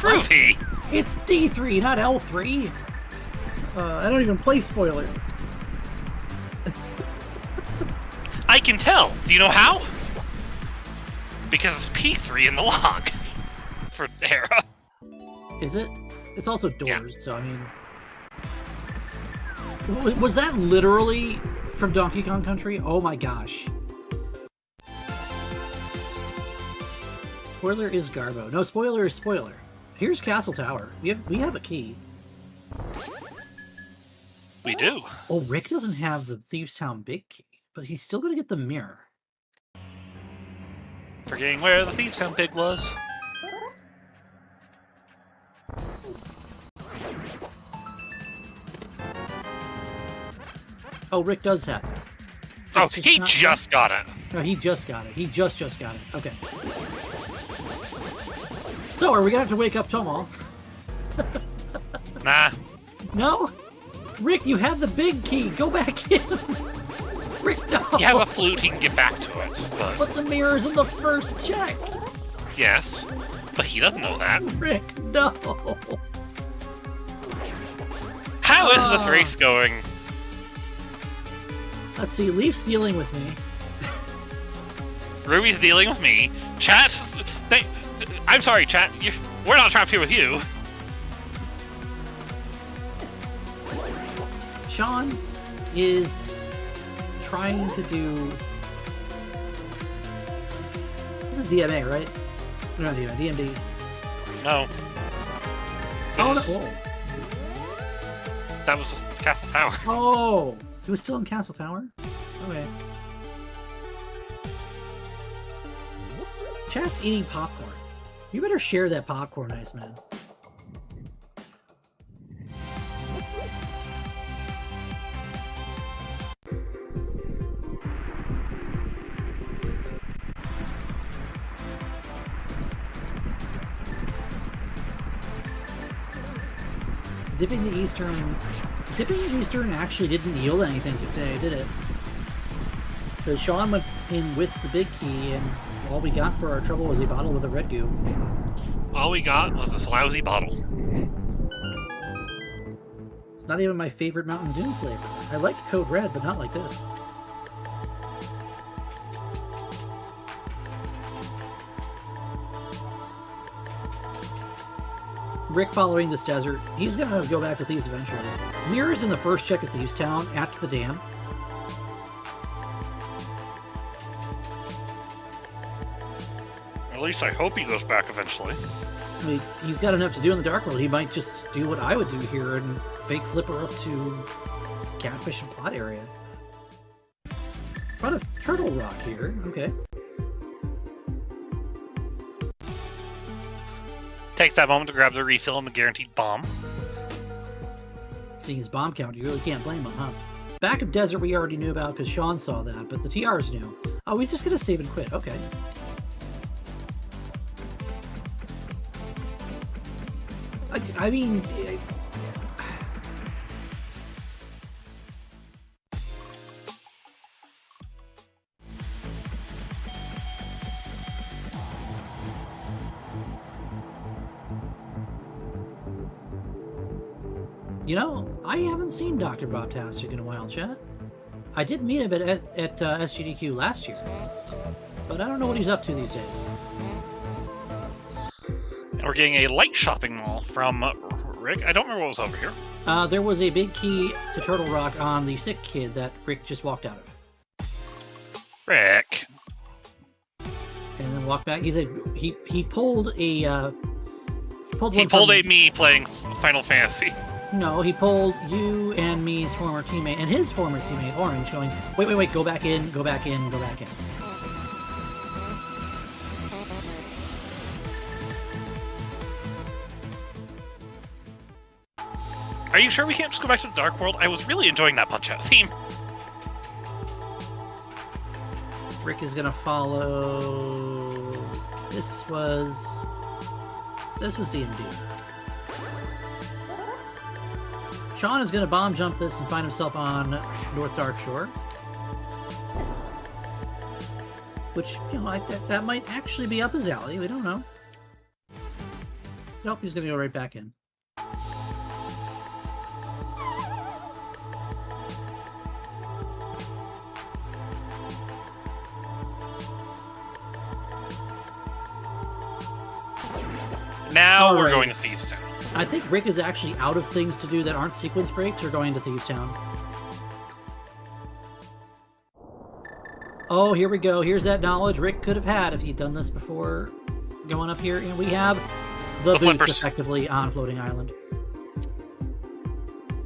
Ruby! It's D3, not L3. I don't even play spoiler. I can tell. Do you know how? Because it's P3 in the log for Terra. Is it? It's also doors, Yeah. so I mean... Was that literally from Donkey Kong Country? Oh my gosh. Spoiler is Garbo. No, spoiler is spoiler. Here's Castle Tower. We have a key. We do. Oh, Rick doesn't have the Thieves Town big key, but he's still gonna get the mirror. Forgetting where the Thieves Town Big was. Oh, Rick does have it. Oh, It's he not- just got it. No, he just got it. He just got it. Okay. So, are we gonna have to wake up Tomo? Nah. No? Rick, you have the big key. Go back in. Rick, no. He has a flute, he can get back to it. But the mirror's in the first check. Yes. But he doesn't know that. Rick, no. How is this race going? Let's see. Leaf's dealing with me. Ruby's dealing with me. Chat's... I'm sorry, chat. We're not trapped here with you. Sean is trying to do... This is DMA, right? No, not DMA, DMD. no. Oh, whoa. That was Castle Tower. Oh, he was still in Castle Tower? Okay. Chat's eating popcorn. You better share that popcorn, Iceman. Dipping the Eastern actually didn't yield anything today, did it? Because Sean went in with the big key, and all we got for our trouble was a bottle with a red goo. All we got was this lousy bottle. It's not even my favorite Mountain Dew flavor. I like Code Red, but not like this. Rick following this desert. He's gonna go back to Thieves eventually. Mirror's in the first check at Thieves Town after the dam. At least I hope he goes back eventually. I mean, he's got enough to do in the Dark World. He might just do what I would do here and fake Flipper up to Catfish and Plot area. Front of Turtle Rock here. Okay. Takes that moment to grab the refill and the guaranteed bomb. Seeing his bomb count, you really can't blame him, huh? Back of Desert we already knew about because Sean saw that, but the TR's new. Oh, he's just gonna save and quit. Okay. I mean... You know, I haven't seen Dr. Bobtastic in a while, chat. I did meet him at SGDQ last year, but I don't know what he's up to these days. And we're getting a light shopping mall from Rick. I don't remember what was over here. There was a big key to Turtle Rock on the sick kid that Rick just walked out of. Rick. And then walked back. He pulled a He pulled a me playing Final Fantasy. No, he pulled you and me's former teammate and his former teammate, Orange, going, wait, go back in, go back in, go back in. Are you sure we can't just go back to the Dark World? I was really enjoying that Punch-Out theme. Rick is gonna follow... This was DMD. Sean is going to bomb jump this and find himself on North Dark Shore. Which, you know, that might actually be up his alley. We don't know. Nope, he's going to go right back in. Now we're going to Thieves Town. I think Rick is actually out of things to do that aren't sequence breaks or going to Thieves Town. Oh, here we go. Here's that knowledge Rick could have had if he'd done this before going up here. And we have the boots effectively on Floating Island.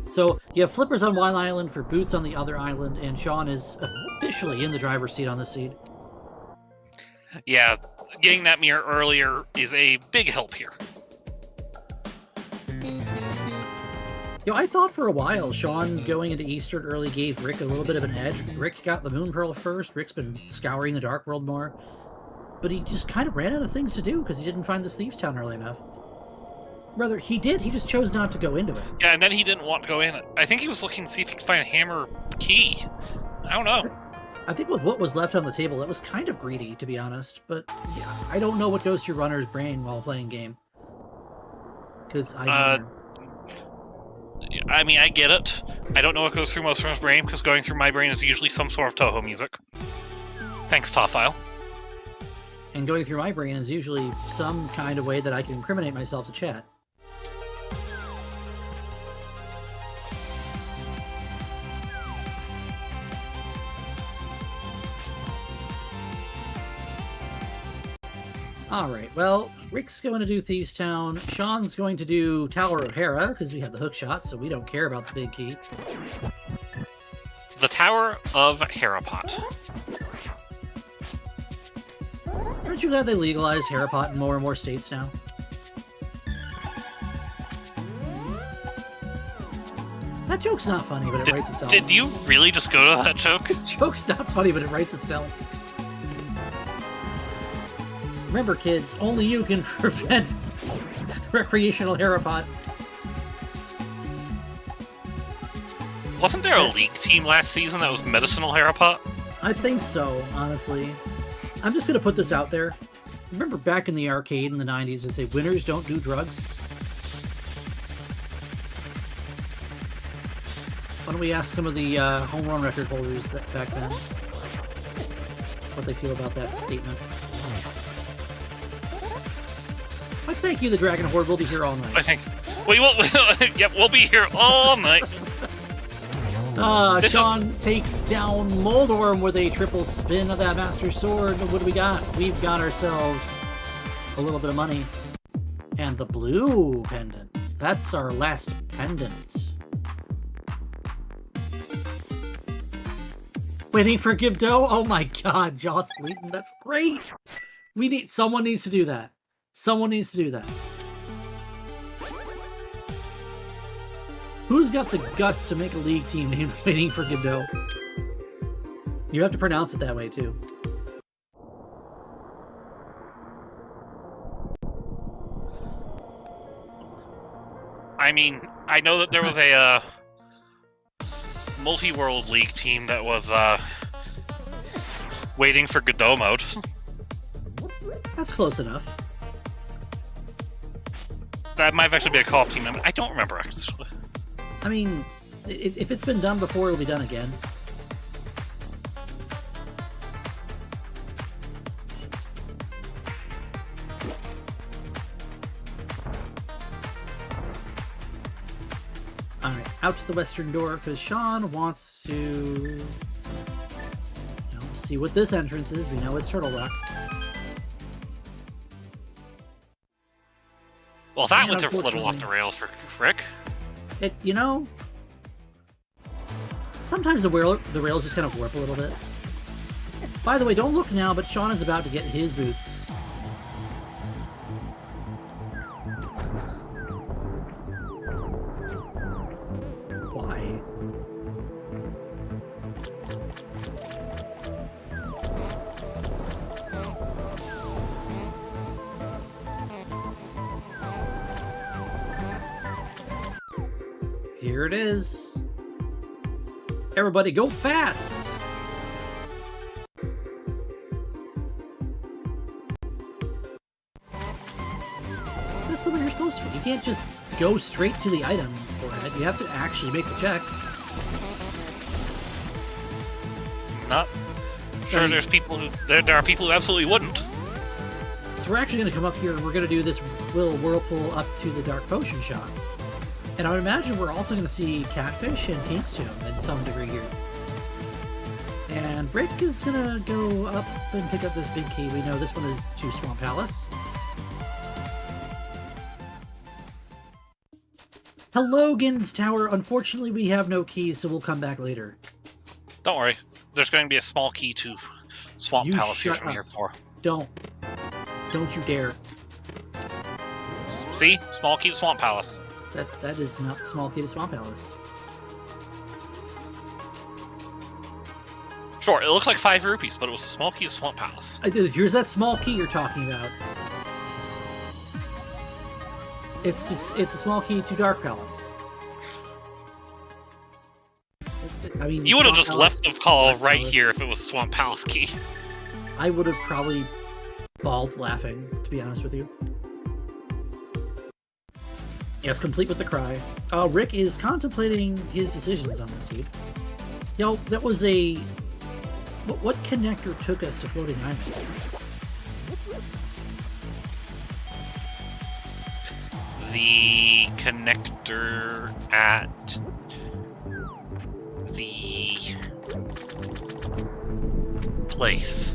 So you have flippers on one island for boots on the other island, and Sean is officially in the driver's seat on this seed. Yeah, getting that mirror earlier is a big help here. You know, I thought for a while Sean going into Eastern early gave Rick a little bit of an edge. Rick got the Moon Pearl first. Rick's been scouring the Dark World more. But he just kind of ran out of things to do because he didn't find this Thieves Town early enough. Rather, he did. He just chose not to go into it. Yeah, and then he didn't want to go in it. I think he was looking to see if he could find a hammer key. I don't know. I think with what was left on the table, that was kind of greedy, to be honest. But yeah, I don't know what goes through Runner's brain while playing game. Because I mean, I get it. I don't know what goes through most of my brain, because going through my brain is usually some sort of Toho music. Thanks, Toffile. And going through my brain is usually some kind of way that I can incriminate myself to chat. All right. Well, Rick's going to do Thieves Town. Sean's going to do Tower of Hera because we have the hook shot, so we don't care about the big key. The Tower of Herapot. Aren't you glad they legalized Herapot in more and more states now? That joke's not funny, but it writes itself. Did you really just go to that joke? The joke's not funny, but it writes itself. Remember, kids, only you can prevent recreational Herapot. Wasn't there a league team last season that was medicinal Herapot? I think so, honestly. I'm just going to put this out there. Remember back in the arcade in the 90s, they say winners don't do drugs? Why don't we ask some of the home run record holders back then what they feel about that statement? Why, thank you, the Dragon Horde. We'll be here all night. I think. We will. Yep, we'll be here all night. Sean takes down Moldorm with a triple spin of that Master Sword. What do we got? We've got ourselves a little bit of money. And the blue pendant. That's our last pendant. Waiting for Gibdo? Oh my god, Joss Wheaton, that's great! Someone needs to do that. Someone needs to do that. Who's got the guts to make a league team named Waiting for Gibdo? You have to pronounce it that way, too. I mean, I know that there was a multi-world league team that was Waiting for Godot mode. That's close enough. That might actually be a co-op team member. I don't remember, actually. I mean, if it's been done before, it'll be done again. Alright, out to the western door, because Sean wants to see what this entrance is. We know it's Turtle Rock. Well, that went a little off the rails for Rick. Sometimes the rails just kind of warp a little bit. By the way, don't look now, but Sean is about to get his boots. Why? Here it is. Everybody go fast! That's the way you're supposed to. You can't just go straight to the item for it. You have to actually make the checks. Not sure. There's people who there are people who absolutely wouldn't. So we're actually going to come up here and we're going to do this little whirlpool up to the Dark Potion shop. And I would imagine we're also going to see Catfish and King's Tomb in some degree here. And Rick is going to go up and pick up this big key. We know this one is to Swamp Palace. Hello, Gin's Tower. Unfortunately, we have no keys, so we'll come back later. Don't worry. There's going to be a small key to Swamp Palace here from here for. Don't you dare. See? Small key to Swamp Palace. That is not the small key to Swamp Palace. Sure, it looks like 5 rupees, but it was a small key to Swamp Palace. Here's that small key you're talking about. It's a small key to Dark Palace. I mean, you would have Swamp just Palace, left the call Dark right Palace. here if it was Swamp Palace key. I would have probably bawled laughing, to be honest with you. Yes, complete with the cry. Rick is contemplating his decisions on this seed. Yo, that was a... What connector took us to Floating Island? The connector at the place.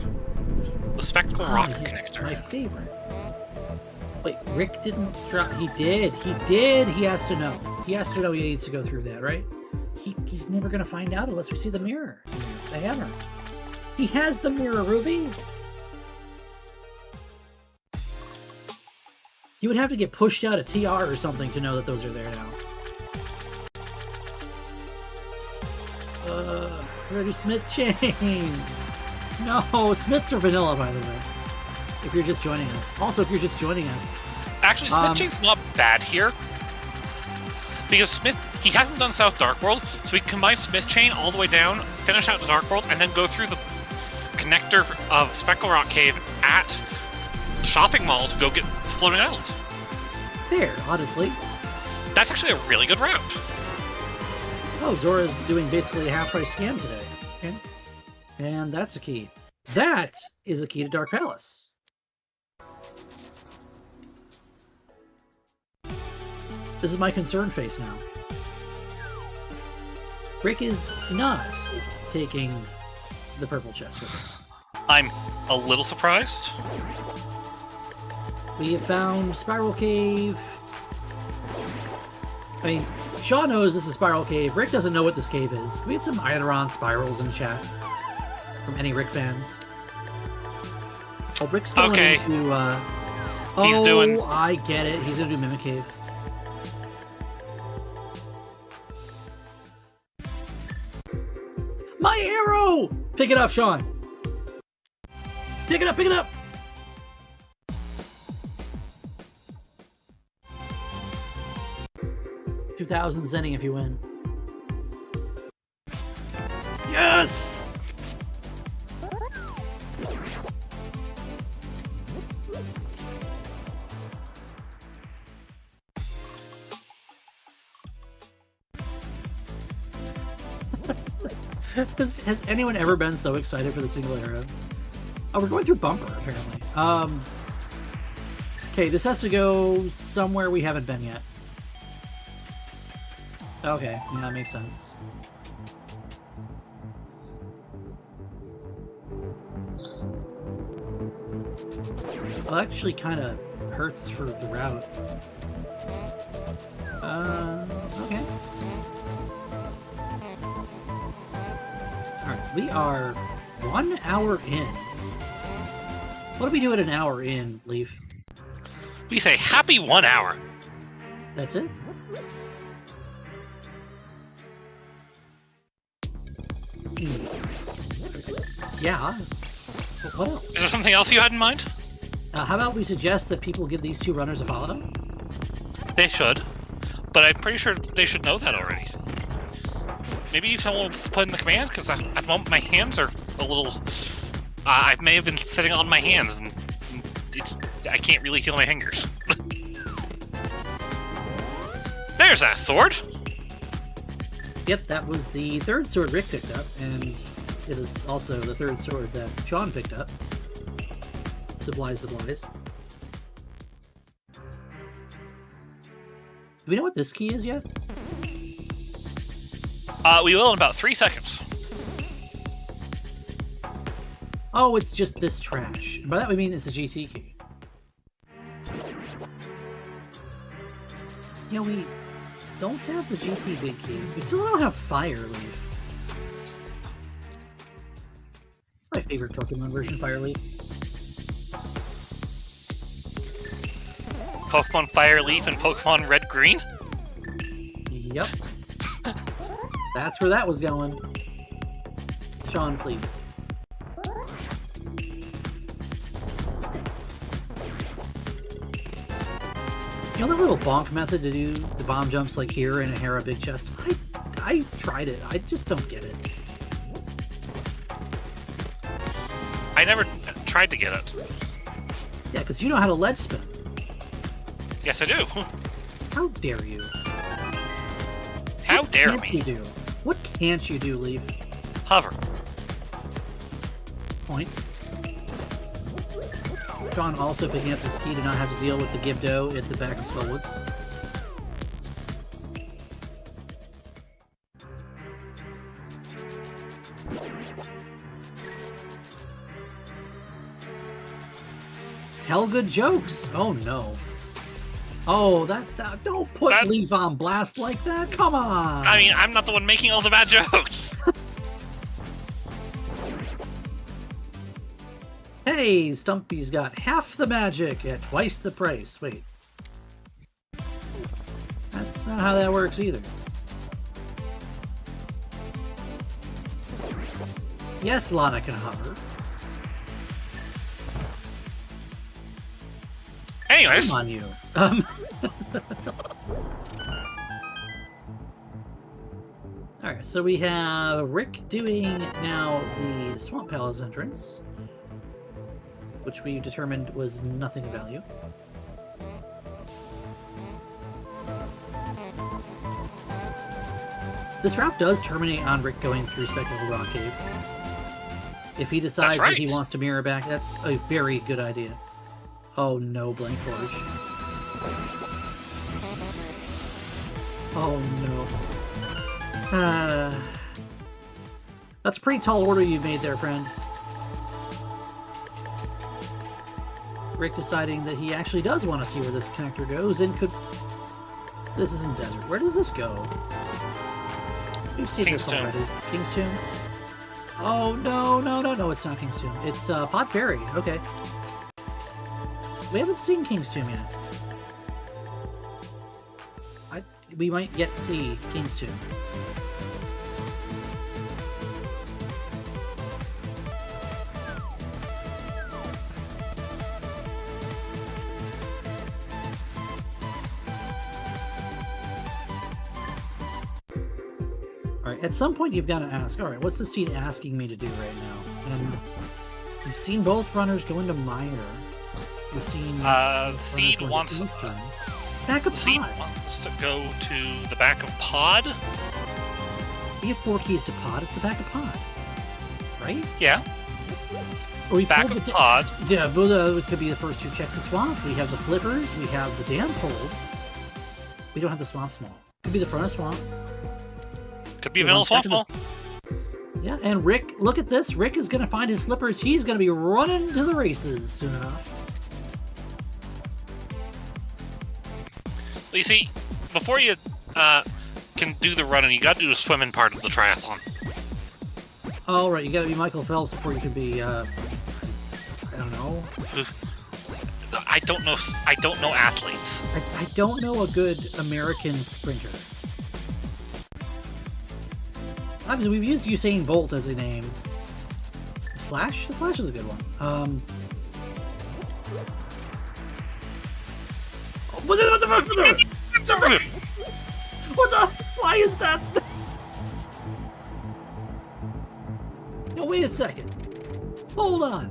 The Spectacle Rock Yes, connector. my favorite. Wait, Rick didn't drop. He did. He did. He has to know. He has to know he needs to go through that, right? He's never going to find out unless we see the mirror. The hammer. He has the mirror, Ruby. You would have to get pushed out of TR or something to know that those are there now. Where do Smith chain? No, Smiths are vanilla, by the way. If you're just joining us. Also, if you're just joining us. Actually, Smith Chain's not bad here. Because Smith, he hasn't done South Dark World, so we can combine Smith Chain all the way down, finish out the Dark World, and then go through the connector of Speckle Rock Cave at the shopping mall to go get Floating Island. Fair, honestly. That's actually a really good route. Oh, Zora's doing basically a half-price scam today. Okay. And that's a key. That is a key to Dark Palace. This is my concern face now. Rick is not taking the purple chest with him. I'm a little surprised. We have found Spiral Cave. I mean, Shaw knows this is Spiral Cave. Rick doesn't know what this cave is. Can we get some Eidolon spirals in chat from any Rick fans? Oh, Rick's going into... He's doing... I get it. He's going to do Mimic Cave. My arrow! Pick it up, Sean. Pick it up, pick it up! $2,000 Zenny if you win. Yes! Has anyone ever been so excited for the single arrow? Oh, we're going through Bumper, apparently. Okay, this has to go somewhere we haven't been yet. Okay, yeah, that makes sense. Well, actually kind of hurts for the route. Okay. Alright, we are 1 hour in. What do we do at an hour in, Leaf? We say happy 1 hour. That's it? Yeah. What else? Is there something else you had in mind? How about we suggest that people give these two runners a follow? They should, but I'm pretty sure they should know that already. Maybe someone will put in the command, because at the moment my hands are a little... I may have been sitting on my hands, and I can't really feel my fingers. There's that sword! Yep, that was the third sword Rick picked up, and it is also the third sword that Sean picked up. Supplies, supplies. Do we know what this key is yet? We will in about 3 seconds. Oh, it's just this trash. By that we mean it's a GT key. Yeah, we don't have the GT big key. We still don't have Fire Leaf. It's my favorite Pokemon version, Fire Leaf. Pokemon Fire Leaf and Pokemon Red Green? Yep. That's where that was going. Sean, please. You know that little bonk method to do the bomb jumps like here in a Hera big chest? I tried it. I just don't get it. I never tried to get it. Yeah, because you know how to ledge spin. Yes, I do. How dare you? How dare What can't you do? What can't you do, Leaf? Hover. Point. Sean also picking up this key to not have to deal with the Gibdo at the back of Skullwoods. tell good jokes. Oh no. Oh, that don't put Leaf on blast like that. Come on. I mean, I'm not the one making all the bad jokes. Hey, Stumpy's got half the magic at twice the price. Wait. That's not how that works either. Yes, Lana can hover. Anyways. Shame on you. Alright, so we have Rick doing now the Swamp Palace entrance, which we determined was nothing of value. This route does terminate on Rick going through Spectacle Rock Cave. If he decides that he wants to mirror back, that's a very good idea. Oh no, Blank Forge. Oh no. That's a pretty tall order you've made there, friend. Rick deciding that he actually does want to see where this connector goes and could... This isn't desert. Where does this go? We've seen this already. King's Tomb? Oh, no, it's not King's Tomb. It's Pod Ferry. Okay. We haven't seen King's Tomb yet. We might yet see King's Tomb. Alright, at some point you've got to ask, alright, what's the scene asking me to do right now? And we've seen both runners go into Mire. We've seen... Seed wants... Back of Seed Pod. wants us to go to the back of Pod? We have 4 keys to Pod. It's the back of Pod. Right? Yeah. Or we Back of Pod. Yeah, but it could be the first 2 checks of Swamp. We have the Flippers. We have the Dam Hold. We don't have the Swamp Small. Could be the front of Swamp. Could be a Vanilla Swamp Small. Yeah, and Rick, look at this. Rick is going to find his Flippers. He's going to be running to the races soon enough. You see, before you can do the running, you got to do the swimming part of the triathlon. Oh, right. You got to be Michael Phelps before you can be, I don't know. I don't know athletes. I don't know a good American sprinter. Obviously, we've used Usain Bolt as a name. Flash? The Flash is a good one. What the? Why is that? No, wait a second. Hold on.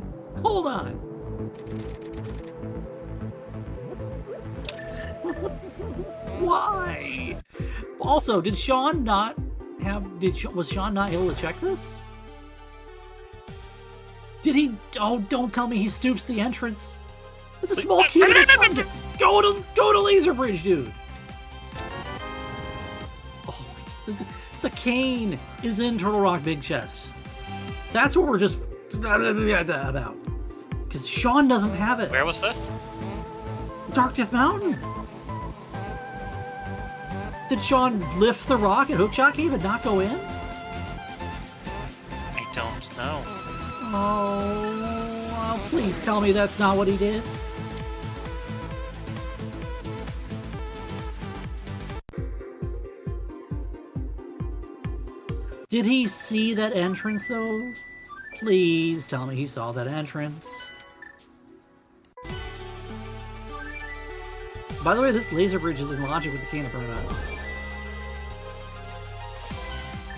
Why? Also, did Sean not have... Was Sean not able to check this? Did he... Oh, don't tell me he stoops the entrance. It's a small key. Go to Laser Bridge, dude. Oh, the cane is in Turtle Rock Big Chest. That's what we're just about. Because Sean doesn't have it. Where was this? Dark Death Mountain. Did Sean lift the rock at Hookshot Cave and not go in? I don't know. Oh, please tell me that's not what he did. Did he see that entrance, though? Please tell me he saw that entrance. By the way, this laser bridge is in logic with the can of burnout.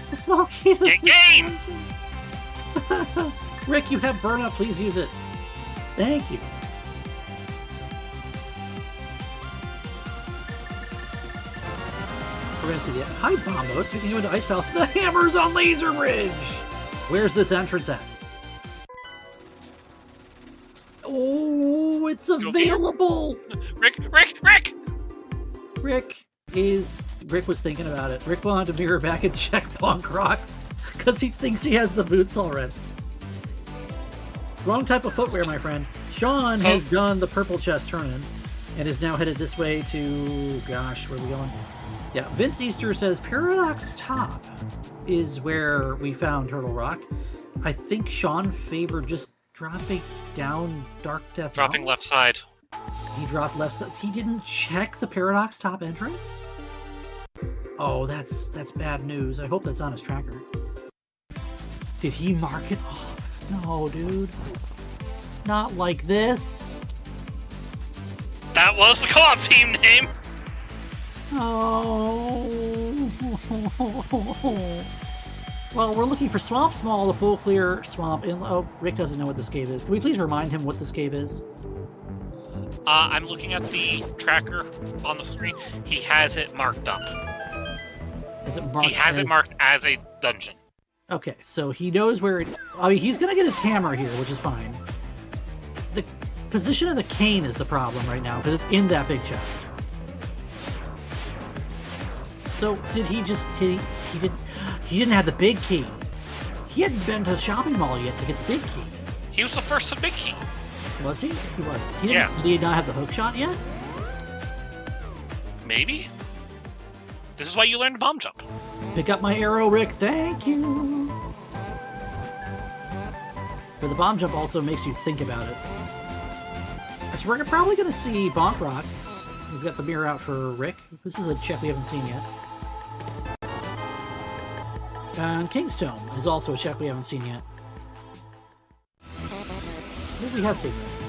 It's a small can. Get game! Rick, you have burnout. Please use it. Thank you. We're going to see the... Hi, Bombos. We can go into Ice Palace. The hammer's on Laser Bridge! Where's this entrance at? Oh, it's available! Rick! Rick was thinking about it. Rick wanted to mirror back and check Punk Rocks because he thinks he has the boots already. Wrong type of footwear, my friend. Sean So- has done the purple chest turn-in and is now headed this way to... Gosh, where are we going? Yeah, Vince Easter says Paradox Top is where we found Turtle Rock. I think Sean favored just dropping down Dark Death Dropping Mountain. left side. He dropped left side. He didn't check the Paradox Top entrance? Oh, that's bad news. I hope that's on his tracker. Did he mark it off? No, dude. Not like this. That was the co-op team name! Oh. Well, we're looking for Swamp Small, the full clear swamp. Oh, Rick doesn't know what this cave is. Can we please remind him what this cave is? I'm looking at the tracker on the screen. He has it marked up. Is it marked? He has it marked as a dungeon. Okay, so he knows where it... I mean, he's gonna get his hammer here, which is fine. The position of the cane is the problem right now, because it's in that big chest. So, did he just... He didn't have the big key. He hadn't been to the shopping mall yet to get the big key. He was the first to big key. Was he? He was. Yeah. Did he not have the hook shot yet? Maybe? This is why you learned to bomb jump. Pick up my arrow, Rick. Thank you. But the bomb jump also makes you think about it. So we're probably going to see Bonk Rocks. We've got the mirror out for Rick. This is a check we haven't seen yet. And Kingstone is also a check we haven't seen yet. Maybe we have seen this.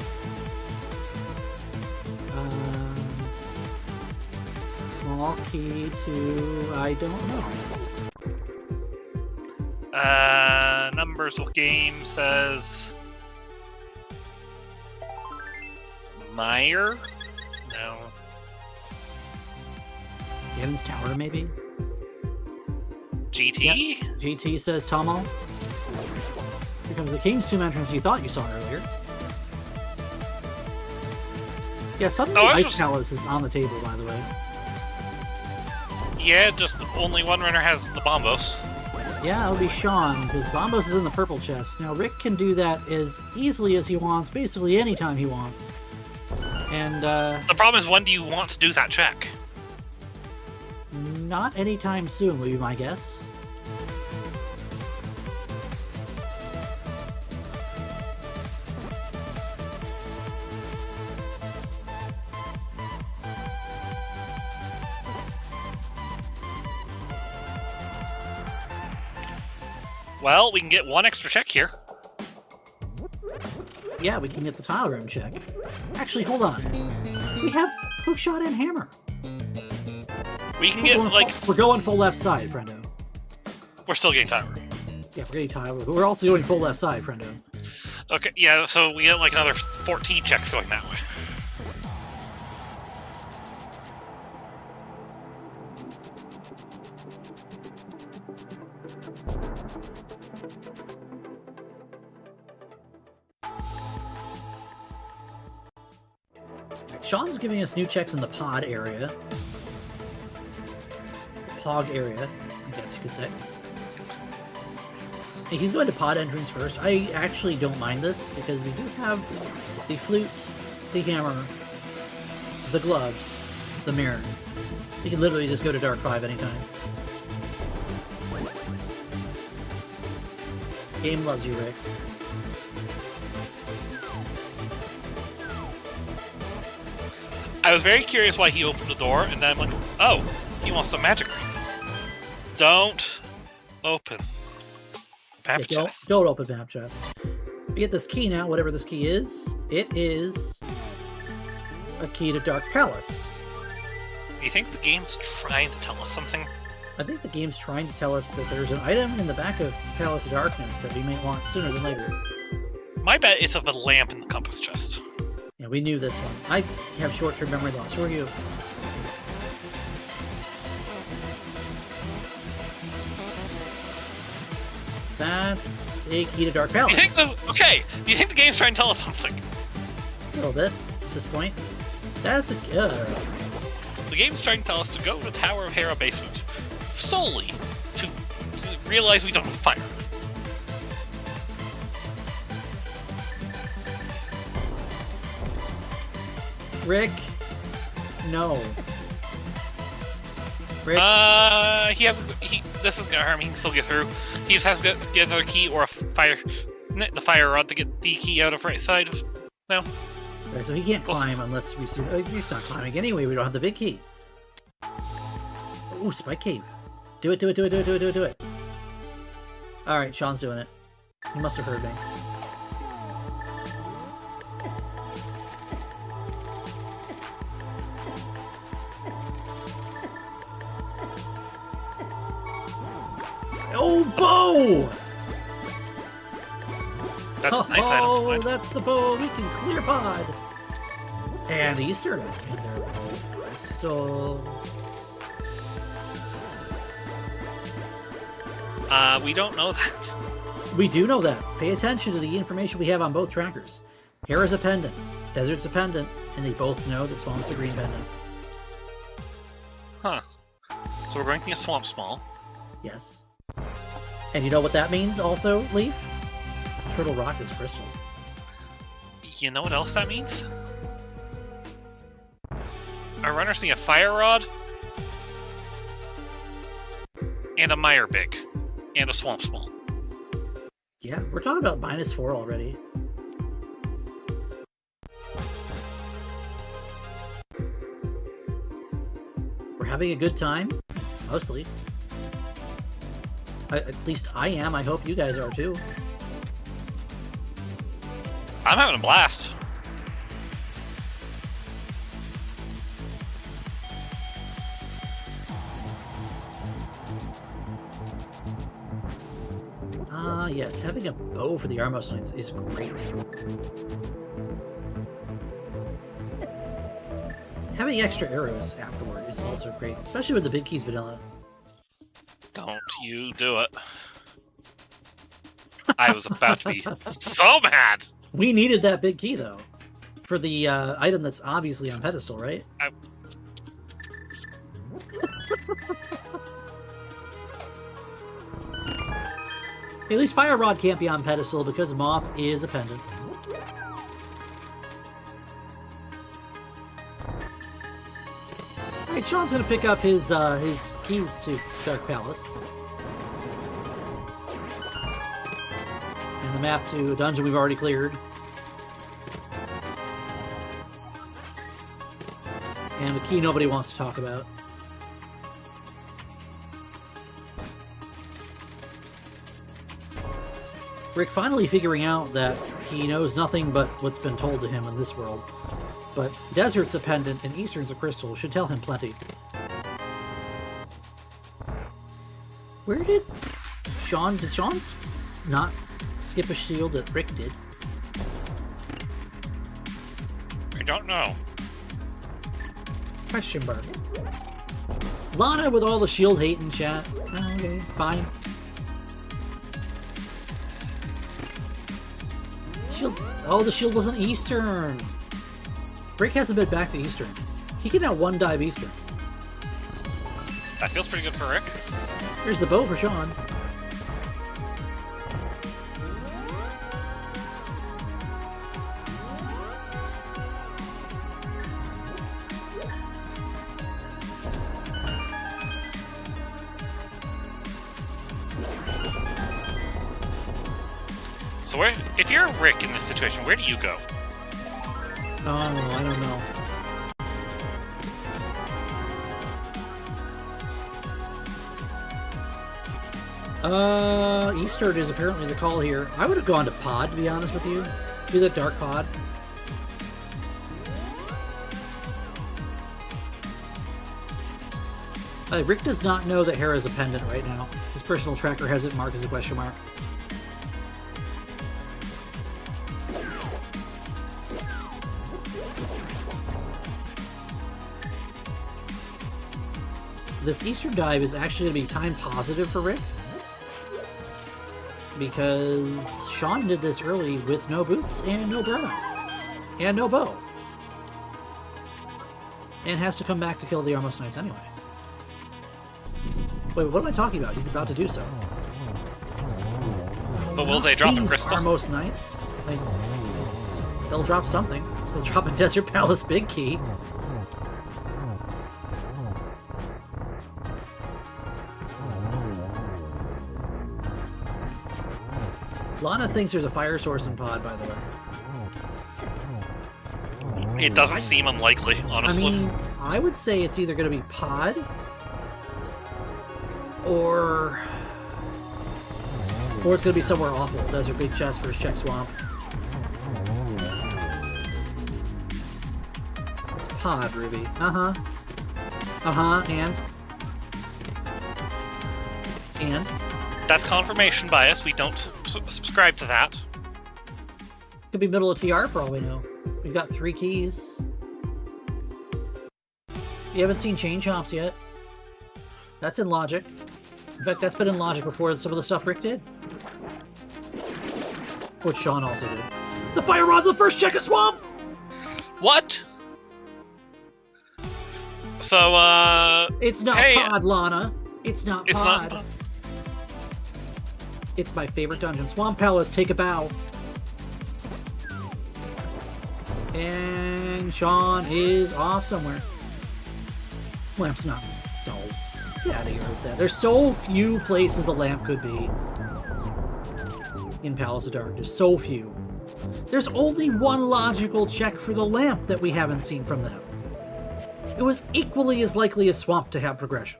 Small key to... I don't know. Numbers of game says... Meyer? No. Gavin's Tower, maybe? GT? Yep. GT says Tomo. Here comes the King's Tomb entrance you thought you saw earlier. Yeah, suddenly Oh, Ice just... Palace is on the table, by the way. Yeah, just only one runner has the bombos. Yeah, that would be Sean, because Bombos is in the purple chest. Now, Rick can do that as easily as he wants, basically anytime he wants. And, The problem is, when do you want to do that check? not anytime soon, would be my guess. Well, we can get one extra check here. Yeah, we can get the tile room check. Actually, hold on. We have hookshot and hammer. We can get, like... We're going full left side, friendo. We're still getting time. Yeah, we're getting tile room. We're also going full left side, friendo. Okay, yeah, so we get, like, another 14 checks going that way. Sean's giving us new checks in the pod area. Pog area, I guess you could say. Hey, he's going to pod entrance first. I actually don't mind this, because we do have the flute, the hammer, the gloves, the mirror. You can literally just go to Dark 5 anytime. Game loves you, Rick. I was very curious why he opened the door, and then I'm like, oh, he wants the magic ring. Don't open. Map Yeah, chest. don't open map chest. We get this key now, whatever this key is. It is a key to Dark Palace. Do you think the game's trying to tell us something? I think the game's trying to tell us that there's an item in the back of Palace of Darkness that we may want sooner than later. My bet is of a lamp in the compass chest. Yeah, we knew this one. I have short-term memory loss. Who are you? That's a key to Dark Do you Palace. think do you think the game's trying to tell us something? A little bit at this point. That's a The game's trying to tell us to go to the Tower of Hera basement solely to realize we don't have fire. Rick. No. Rick. This isn't gonna hurt him. He can still get through. He just has to get another key or the fire rod to get the key out of right side. No. Right, so he can't climb unless we see. He's not climbing anyway. We don't have the big key. Ooh, spike cave. Do it. All right, Sean's doing it. He must have heard me. Oh, bow! That's a nice item to find. That's the bow. We can clear pod. And Easter egg. And they're both crystals. We don't know that. We do know that. Pay attention to the information we have on both trackers. Hera's a pendant, Desert's a pendant, and they both know that Swamp's the green pendant. Huh. So we're ranking a Swamp small. Yes. And you know what that means also, Leaf? Turtle Rock is crystal. You know what else that means? Our runners need a fire rod and a mire big and a swamp small. Yeah, we're talking about -4 already. We're having a good time, mostly. At least I am. I hope you guys are too. I'm having a blast. Yes, having a bow for the Armos Knights is great. Having extra arrows afterward is also great, especially with the Big Keys vanilla. Don't you do it. I was about to be so mad! We needed that big key, though, for the item that's obviously on pedestal, right? At least Fire Rod can't be on pedestal because Moth is a pendant. Alright, Sean's gonna pick up his keys to Shark Palace. And the map to a dungeon we've already cleared. And the key nobody wants to talk about. Rick finally figuring out that he knows nothing but what's been told to him in this world. But Desert's a pendant and Eastern's a crystal should tell him plenty. Where did Sean not skip a shield that Rick did? I don't know. Question mark. Lana with all the shield hate in chat. Oh, okay, fine. Shield. Oh, the shield wasn't Eastern. Rick hasn't been back to Eastern. He can now one dive Eastern. That feels pretty good for Rick. Here's the bow for Sean. So if you're Rick in this situation, where do you go? Oh, I don't know. Eastern is apparently the call here. I would have gone to Pod, to be honest with you. Do that Dark Pod. Rick does not know that Hera's a pendant right now. His personal tracker has it marked as a question mark. This Eastern dive is actually going to be time positive for Rick. Because Sean did this early with no boots and no burn. And no bow. And has to come back to kill the Armos Knights anyway. Wait, what am I talking about? He's about to do so. But will they drop a crystal? Armos Knights? They'll drop something. They'll drop a Desert Palace big key. Lana thinks there's a fire source in Pod, by the way. It doesn't seem unlikely, honestly. I mean, I would say it's either going to be Pod or it's going to be somewhere awful. Desert Big Chest versus Check Swamp. It's Pod, Ruby. Uh-huh. Uh-huh, and? That's confirmation bias. We don't subscribe to that. Could be middle of TR for all we know. We've got 3 keys. You haven't seen Chain Chomps yet. That's in Logic. In fact, that's been in Logic before some of the stuff Rick did. Which Sean also did. The Fire Rod's the first Check a Swamp! What? So, It's not hey, Pod, Lana. It's not it's Pod. not. It's my favorite dungeon. Swamp Palace, take a bow. And Sean is off somewhere. Lamp's not. No. Get out of here with that. There's so few places the lamp could be in Palace of Darkness. So few. There's only one logical check for the lamp that we haven't seen from them. It was equally as likely as Swamp to have progression.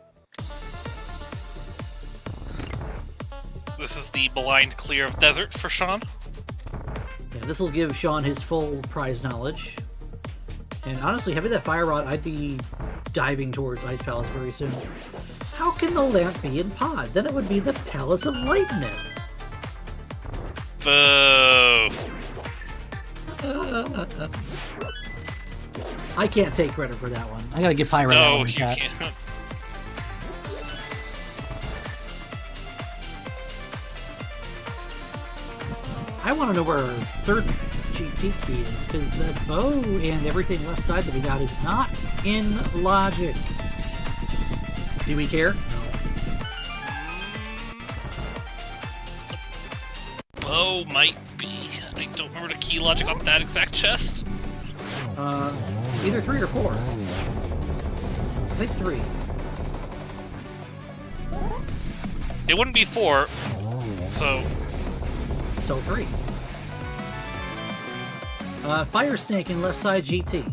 This is the blind clear of desert for Sean. Yeah, this will give Sean his full prize knowledge. And honestly, having that Fire Rod, I'd be diving towards Ice Palace very soon. How can the lamp be in Pod? Then it would be the Palace of Lightning. Boo. I can't take credit for that one. I gotta give Pyro that No, one you in chat. can't. I want to know where our third GT key is, because the bow and everything left side that we got is not in Logic. Do we care? Oh, might be. I don't remember the key logic on that exact chest. Either 3 or 4. I think 3. It wouldn't be 4, so... So 3. Fire Snake in left side GT.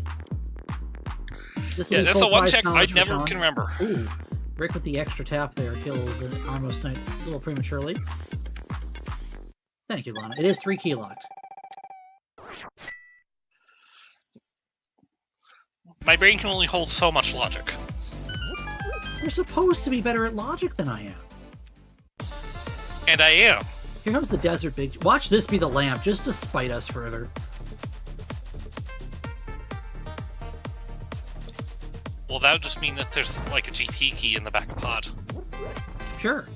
Yeah, that's the one check I for never Sean. can remember. Ooh, Rick with the extra tap there kills almost a little prematurely. Thank you, Lana. It is 3 key locked. My brain can only hold so much logic. You're supposed to be better at Logic than I am. And I am. Here comes the Desert Big... Watch this be the lamp, just to spite us further. Well, that would just mean that there's like a GT key in the back of Pod. Sure.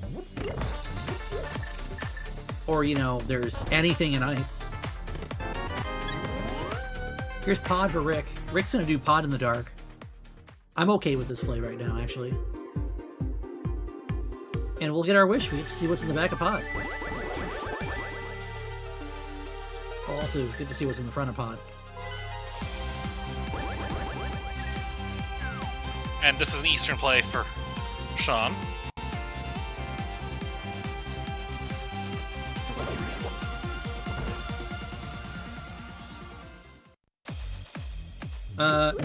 Or, you know, there's anything in ice. Here's Pod for Rick. Rick's gonna do Pod in the dark. I'm okay with this play right now, actually. And we'll get our wish. We have to see what's in the back of Pod. Also, good to see what's in the front of Pod. And this is an Eastern play for Sean.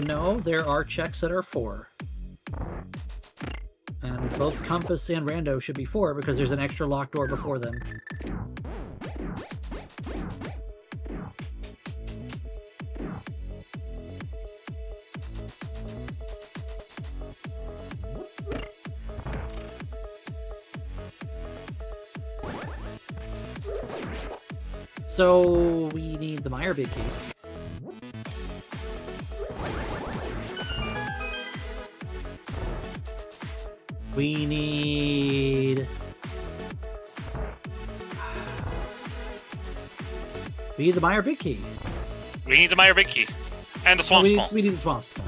No, there are checks that are 4. And both Compass and Rando should be 4 because there's an extra locked door before them. So we need the Meyer Big Key. We need... We need the Meyer Big Key. We need the Meyer Big Key. And the Swamp Small. We need the Swamp Small.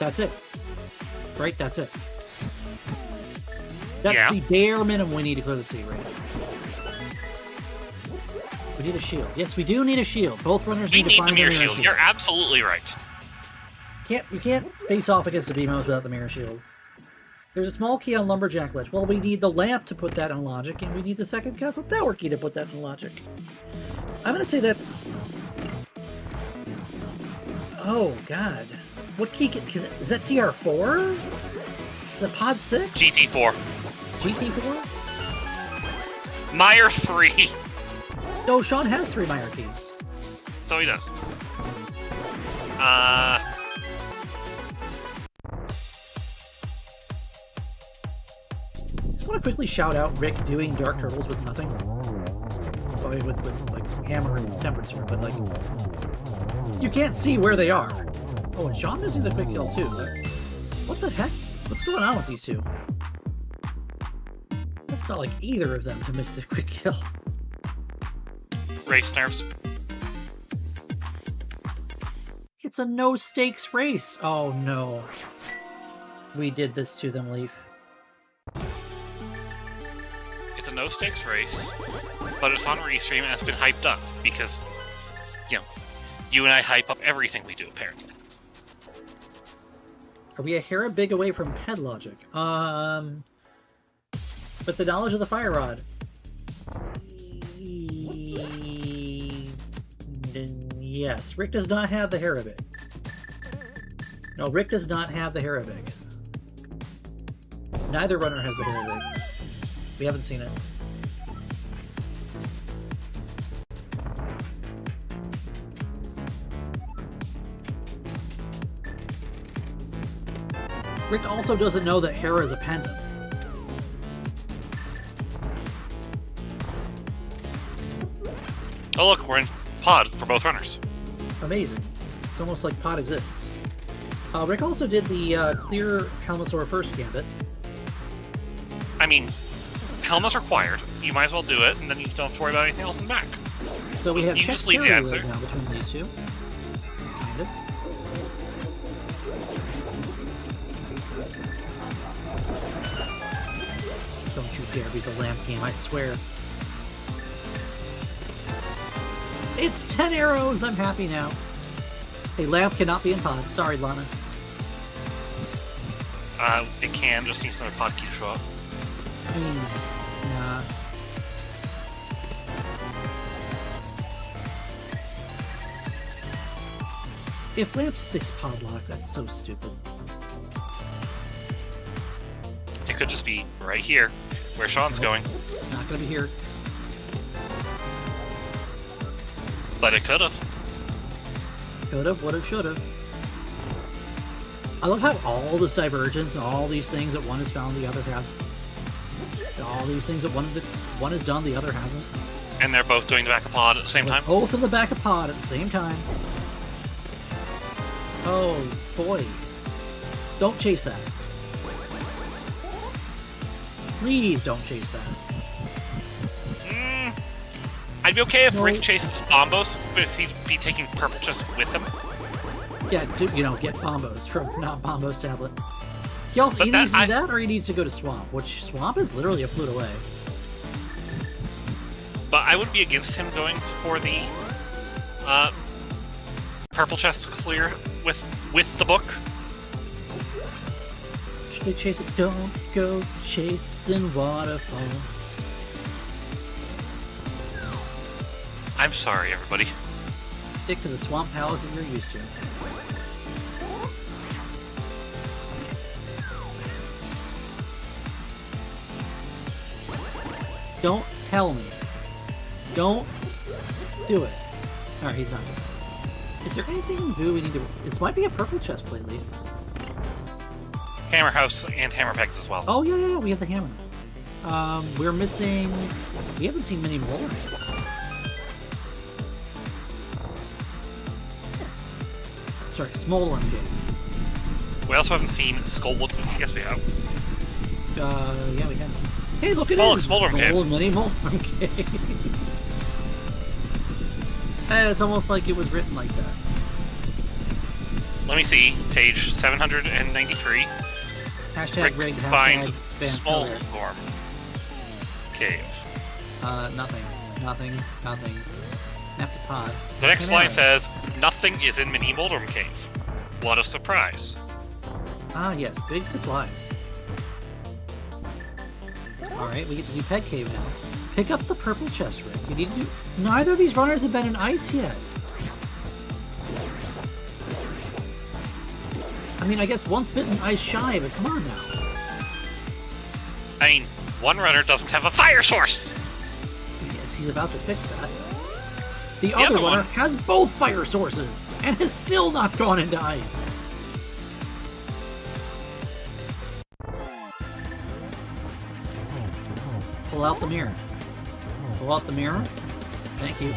That's it. Right? That's it. That's the bare minimum we need to clear the sea right now. We need a shield. Yes, we do need a shield. Both runners We need to need find the mirror shield. You're absolutely right. You can't face off against a Beamos without the mirror shield. There's a small key on Lumberjack Ledge. Well, we need the lamp to put that in logic, and we need the second castle tower key to put that in logic. I'm gonna say that's... Oh, God. What key is that TR4? Is that Pod 6? GT4. GT4? Meyer 3. No, Sean has 3 Meyer keys. So he does. Just want to quickly shout out Rick doing Dark Turtles with nothing. Well, with like hammer and temperature, but like you can't see where they are. Oh, and Sean missing the quick kill too. What the heck? What's going on with these two? That's not like either of them to miss the quick kill. Race nerves. It's a no stakes race. Oh no. We did this to them, Leaf. It's a no-stakes race, but it's on Restream and it's been hyped up because, you know, you and I hype up everything we do, apparently. Are we a hair big away from head logic? But the knowledge of the fire rod. Yes, Rick does not have the Harabig. No, Rick does not have the Harabig. Neither runner has the Harabig. We haven't seen it. Rick also doesn't know that Hera is a pendant. Oh look, we're in pod for both runners. Amazing. It's almost like pod exists. Rick also did the clear Helmasaur first gambit. I mean, Helma's required. You might as well do it, and then you don't have to worry about anything else in the back. So we have You check just leave the parity answer. right now between these two. Kind of. Don't you dare beat the lamp game, I swear. It's 10 arrows! I'm happy now. A lamp cannot be in pod. Sorry, Lana. It can, just needs another pod key to show up. Nah. If lamp's 6 pod lock, that's so stupid. It could just be right here, where Sean's going. It's not gonna be here. But it could have. Could've, would've, should've. I love how all this divergence, all these things that one has found, the other has. All these things that one has done, the other hasn't. And they're both doing the back of pod at the same time. Both in the back of pod at the same time. Oh, boy. Don't chase that. Please don't chase that. I'd be okay if No. Rick chased Bombos, but he'd be taking Purple Chest with him. Yeah, to, get Bombos from not Bombos tablet. He also But needs to do that, or he needs to go to Swamp, which Swamp is literally a flute away. But I would be against him going for the Purple Chest clear with the book. Should we chase it? Don't go chasing waterfalls. I'm sorry, everybody. Stick to the Swamp Palace that you're used to. Don't tell me. Don't do it. Alright, he's not doing it. Is there anything in Vu we need to... This might be a purple chest plate lead. Hammer House and Hammer Pegs as well. Oh, yeah, we have the hammer. We're missing... We haven't seen many more. Sorry, Smoldering game. We also haven't seen Skullwood. Yes, we have. Yeah, we have. Hey, look at Oh, it! it's Smoldering Cave. Mini Smoldering Cave. Hey, it's almost like it was written like that. Let me see. Page 793. Hashtag Rick rigged, finds hashtag Van Stellar. Smoldorm Cave. Nothing. Nothing. Empty pod. The next Canary. line says, "Nothing is in Mini Moldrum Cave." What a surprise! Ah, yes, big supplies. Alright, we get to do Peg Cave now. Pick up the purple chest, Rick. You need to do... Neither of these runners have been in ice yet. I mean, I guess once bitten, ice shy, but come on now. I mean, one runner doesn't have a fire source! Yes, he's about to fix that. The other runner has both fire sources, and has still not gone into ice. Pull out the mirror. Pull out the mirror. Thank you.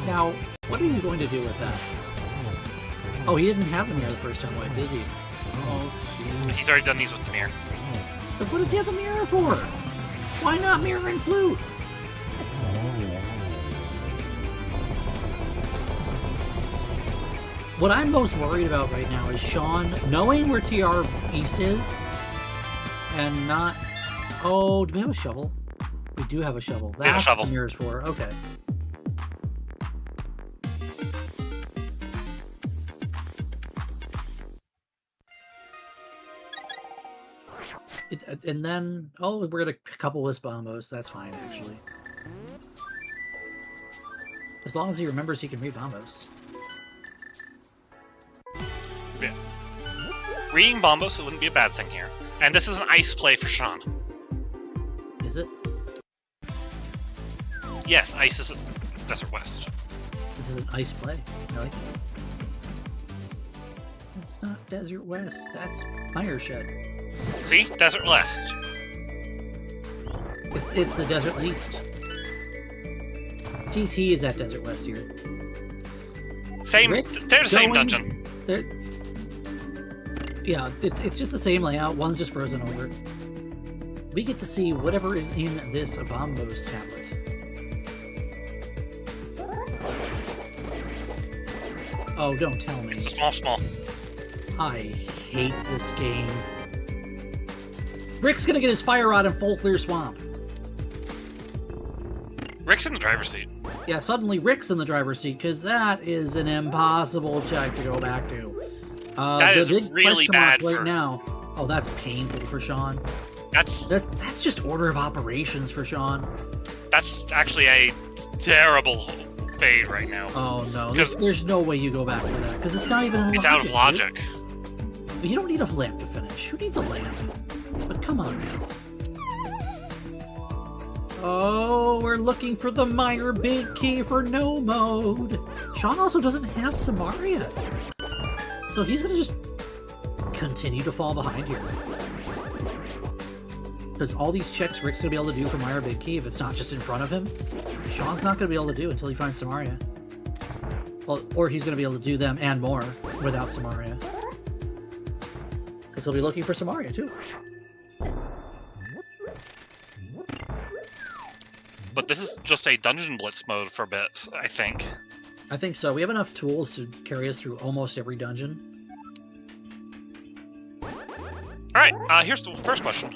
Now, what are you going to do with that? Oh, he didn't have the mirror the first time, wait, did he? Oh, jeez. He's already done these with the mirror. But what does he have the mirror for? Why not mirror and flute? What I'm most worried about right now is Sean knowing where TR East is and not... Oh, do we have a shovel? We do have a shovel. We have a That's shovel. what the mirror's for. Okay. And then... Oh, we're going to couple with Bombos. That's fine, actually. As long as he remembers he can read Bombos. Yeah. Reading Bombos, it wouldn't be a bad thing here. And this is an ice play for Sean. Is it? Yes, ice is at Desert West. This is an ice play. I like it. It's not Desert West. That's Fire Shed. See? Desert West. It's the Desert East. CT is at Desert West here. Same. Rick, They're the same going- dungeon. They're... Yeah, it's just the same layout. One's just frozen over. We get to see whatever is in this Bombos tablet. Oh, don't tell me. It's a small. I hate this game. Rick's gonna get his fire rod in full clear swamp. Rick's in the driver's seat. Yeah, suddenly Rick's in the driver's seat, because that is an impossible check to go back to. That is big really question mark bad right for... now. Oh, that's painful for Sean. That's just order of operations for Sean. That's actually a terrible fade right now. Oh no, 'Cause- there's no way you go back for that, because it's not even It's out of logic. Dude. You don't need a lamp to finish. Who needs a lamp? But come on now. Oh, we're looking for the Meyer Big Key for no mode. Sean also doesn't have Samaria. So he's going to just continue to fall behind here. Because all these checks Rick's going to be able to do for Meyer Big Key, if it's not just in front of him, Sean's not going to be able to do until he finds Samaria. Well, or he's going to be able to do them and more without Samaria. Because he'll be looking for Samaria, too. But this is just a dungeon blitz mode for a bit, I think. I think so. We have enough tools to carry us through almost every dungeon. Alright, here's the first question.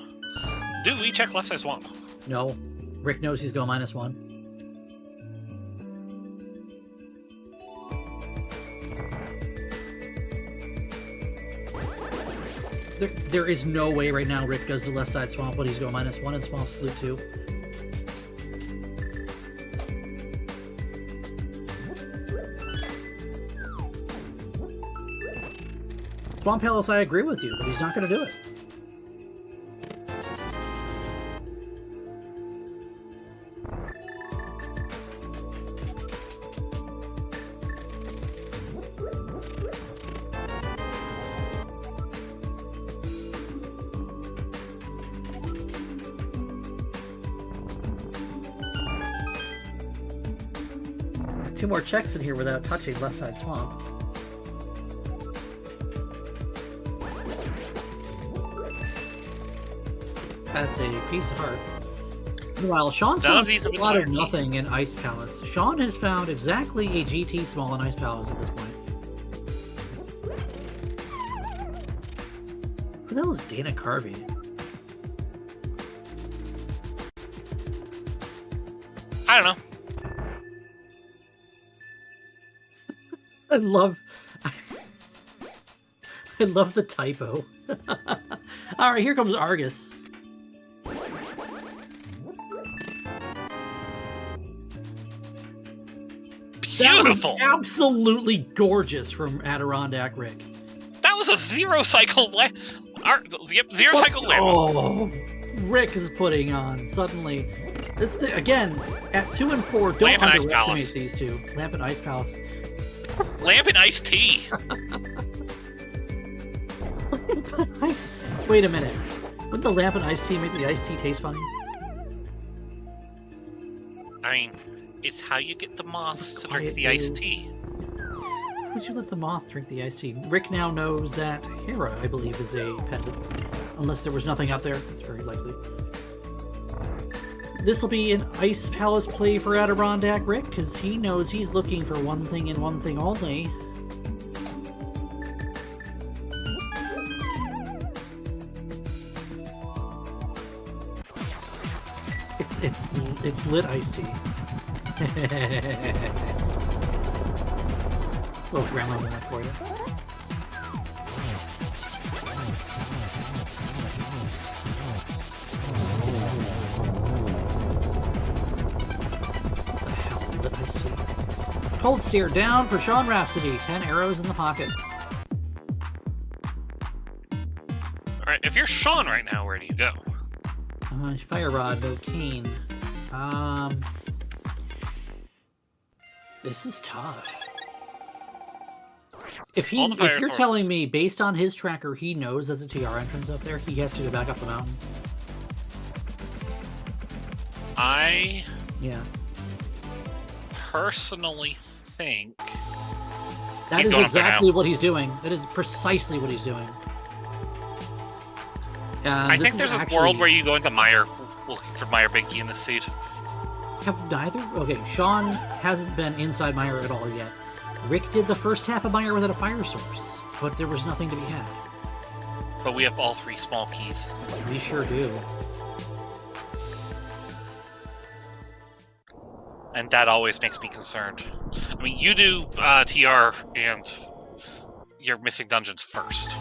Do we check left side swamp? No. Rick knows he's going -1. There is no way right now Rick goes to left side swamp when he's going -1 and swamp's flute 2. Swamp Palace, I agree with you, but he's not going to do it. Two more checks in here without touching left side swamp. That's a piece of heart. Meanwhile, Sean's None of found these have a been lot of learned. nothing in Ice Palace. Sean has found exactly a GT small in Ice Palace at this point. Who the hell is Dana Carvey? I don't know. I love the typo. All right, here comes Argus. Beautiful. That was absolutely gorgeous from AdirondackRick. That was a zero cycle yep, zero cycle lamp. Oh, Rick is putting on suddenly. This thing, again at 2 and 4. Don't Lamp and Ice underestimate Palace. these two. Lamp and Ice Palace. Lamp and iced tea. Iced tea. Wait a minute. Wouldn't the lamp and iced tea make the iced tea taste funny? I mean, it's how you get the moths to drink Quiet the iced dude. tea. Would you let the moth drink the iced tea? Rick now knows that Hera, I believe, is a pendant. Unless there was nothing out there. It's very likely. This will be an Ice Palace play for AdirondackRick, because he knows he's looking for one thing and one thing only. It's lit iced tea. Little grandma moment for you. What the hell, lit iced tea? Cold steer down for SeanRhapsody. 10 arrows in the pocket. Alright, if you're Sean right now, where do you go? Fire Rod, no cane. This is tough. If All the you're fire sources. telling me, based on his tracker, he knows there's a TR entrance up there, he has to go back up the mountain. I Yeah. personally think That He's is going up there exactly now. what he's doing. That is precisely what he's doing. I think there's a world where you go into Meyer looking for Meyer Big Key in this seed. Have neither? Okay, Sean hasn't been inside Meyer at all yet. Rick did the first half of Meyer without a fire source, but there was nothing to be had. But we have all 3 small keys. We sure do. And that always makes me concerned. I mean, you do TR and your missing dungeons first.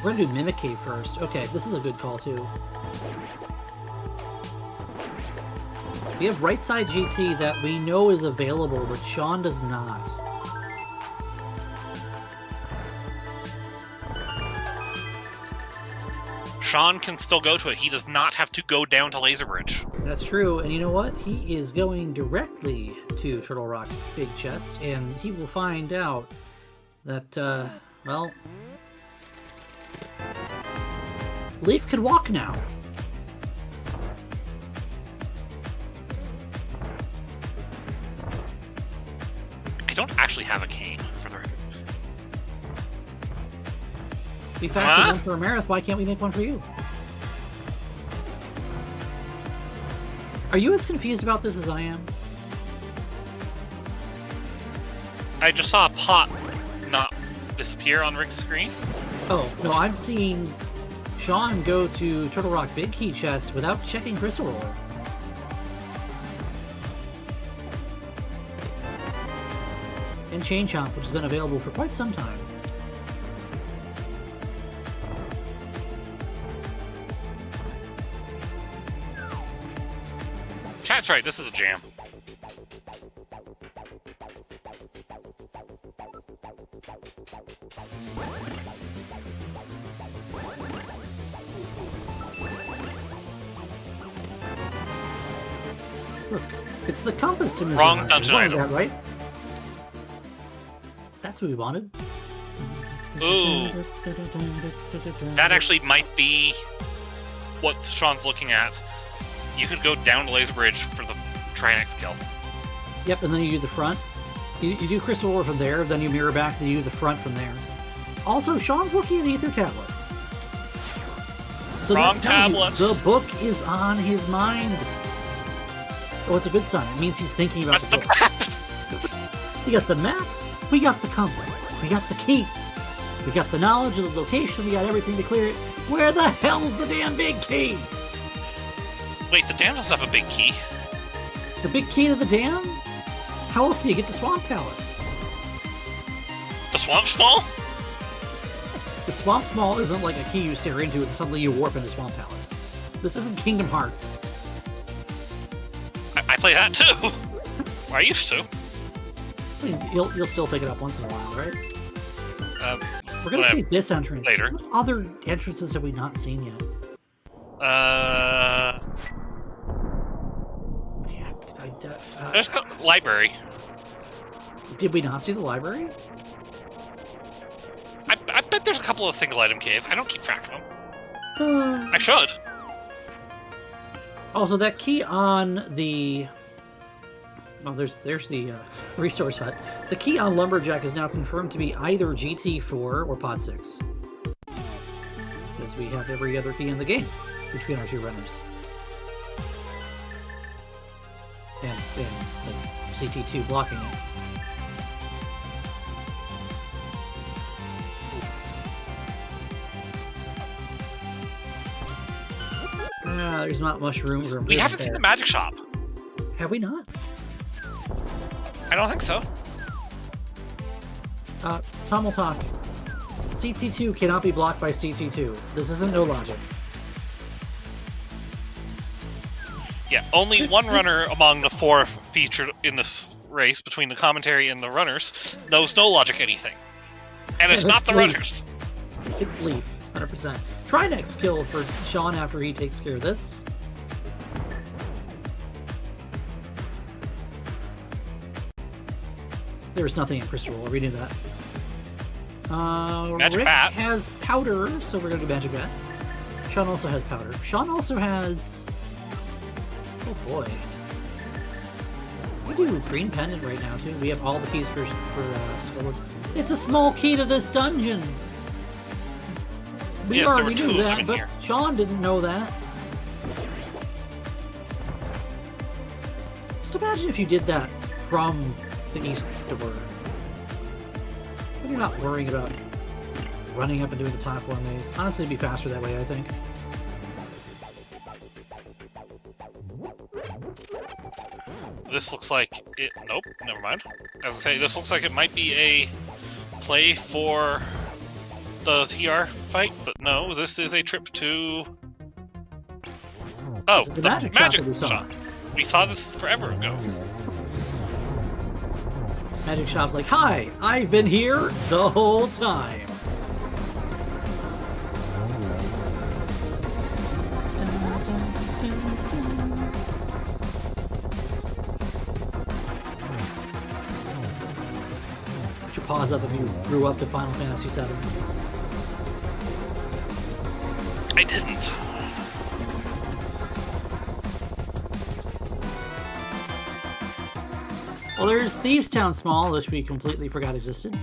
We're gonna do Mimic Cave first. Okay, this is a good call too. We have right side GT that we know is available, but Sean does not. Sean can still go to it. He does not have to go down to Laser Bridge. That's true, and you know what? He is going directly to Turtle Rock's big chest, and he will find out that, well... Leaf can walk now. I don't actually have a cane for the record. We factored one for Amarith, why can't we make one for you? Are you as confused about this as I am? I just saw a pot not disappear on Rick's screen. Oh, no, I'm seeing Sean go to Turtle Rock Big Key Chest without checking Crystal Roller. And Chain Chomp, which has been available for quite some time. Chat's right, this is a jam. Look, it's the compass to Mr. Wrong Mark. dungeon You wanted item. that, right? That's what we wanted. Ooh. That actually might be what Sean's looking at. You could go down to Laser Bridge for the Trinex kill. Yep, and then you do the front. You do Crystal Ore from there, then you mirror back, then you do the front from there. Also, Sean's looking at Ether Tablet. So Wrong that tells you tablet. the book is on his mind. Oh, it's a good sign. It means he's thinking about That's the the book. map! We got the map, we got the compass, we got the keys, we got the knowledge of the location, we got everything to clear it. Where the hell's the damn big key? Wait, the dam doesn't have a big key. The big key to the dam? How else do you get to Swamp Palace? The Swamp Small? The Swamp Small isn't like a key you stare into and suddenly you warp into Swamp Palace. This isn't Kingdom Hearts. I play that too. Or I used to. I mean, you'll still pick it up once in a while, right? We're gonna see this entrance. Later. What other entrances have we not seen yet? There's a library. Did we not see the library? I bet there's a couple of single item caves. I don't keep track of them. I should. Also, that key on the... Well, there's the resource hut. The key on Lumberjack is now confirmed to be either GT4 or Pod 6. Because we have every other key in the game between our two runners. And CT2 blocking it. There's not much room for improvement. We haven't seen the magic shop. Have we not? I don't think so. Tom will talk. CT2 cannot be blocked by CT2. This isn't no logic. Yeah, only one runner among the 4 featured in this race between the commentary and the runners knows no logic anything. And it's not the runners. It's Leaf, 100%. Try next kill for Sean after he takes care of this. There's nothing in Crystal Roller, we knew that. Magic Rick Bat has powder, so we're gonna do Magic Bat. Sean also has powder. Sean also has... Oh boy. We do Green Pendant right now too. We have all the keys for Skulls. It's a small key to this dungeon! We Yes, there already were 2 knew of them that, in but here. Sean didn't know that. Just imagine if you did that from the east door. But you're not worrying about running up and doing the platform maze. Honestly, it'd be faster that way, I think. This looks like it... Nope, never mind. As I say, this looks like it might be a play for the TR fight, but no, this is a trip to... Oh, the the magic magic shop shop. We saw this forever ago. Magic Shop's like, hi, I've been here the whole time. Put your paws up if you grew up to Final Fantasy VII. I didn't. Well, there's Thieves Town Small, which we completely forgot existed.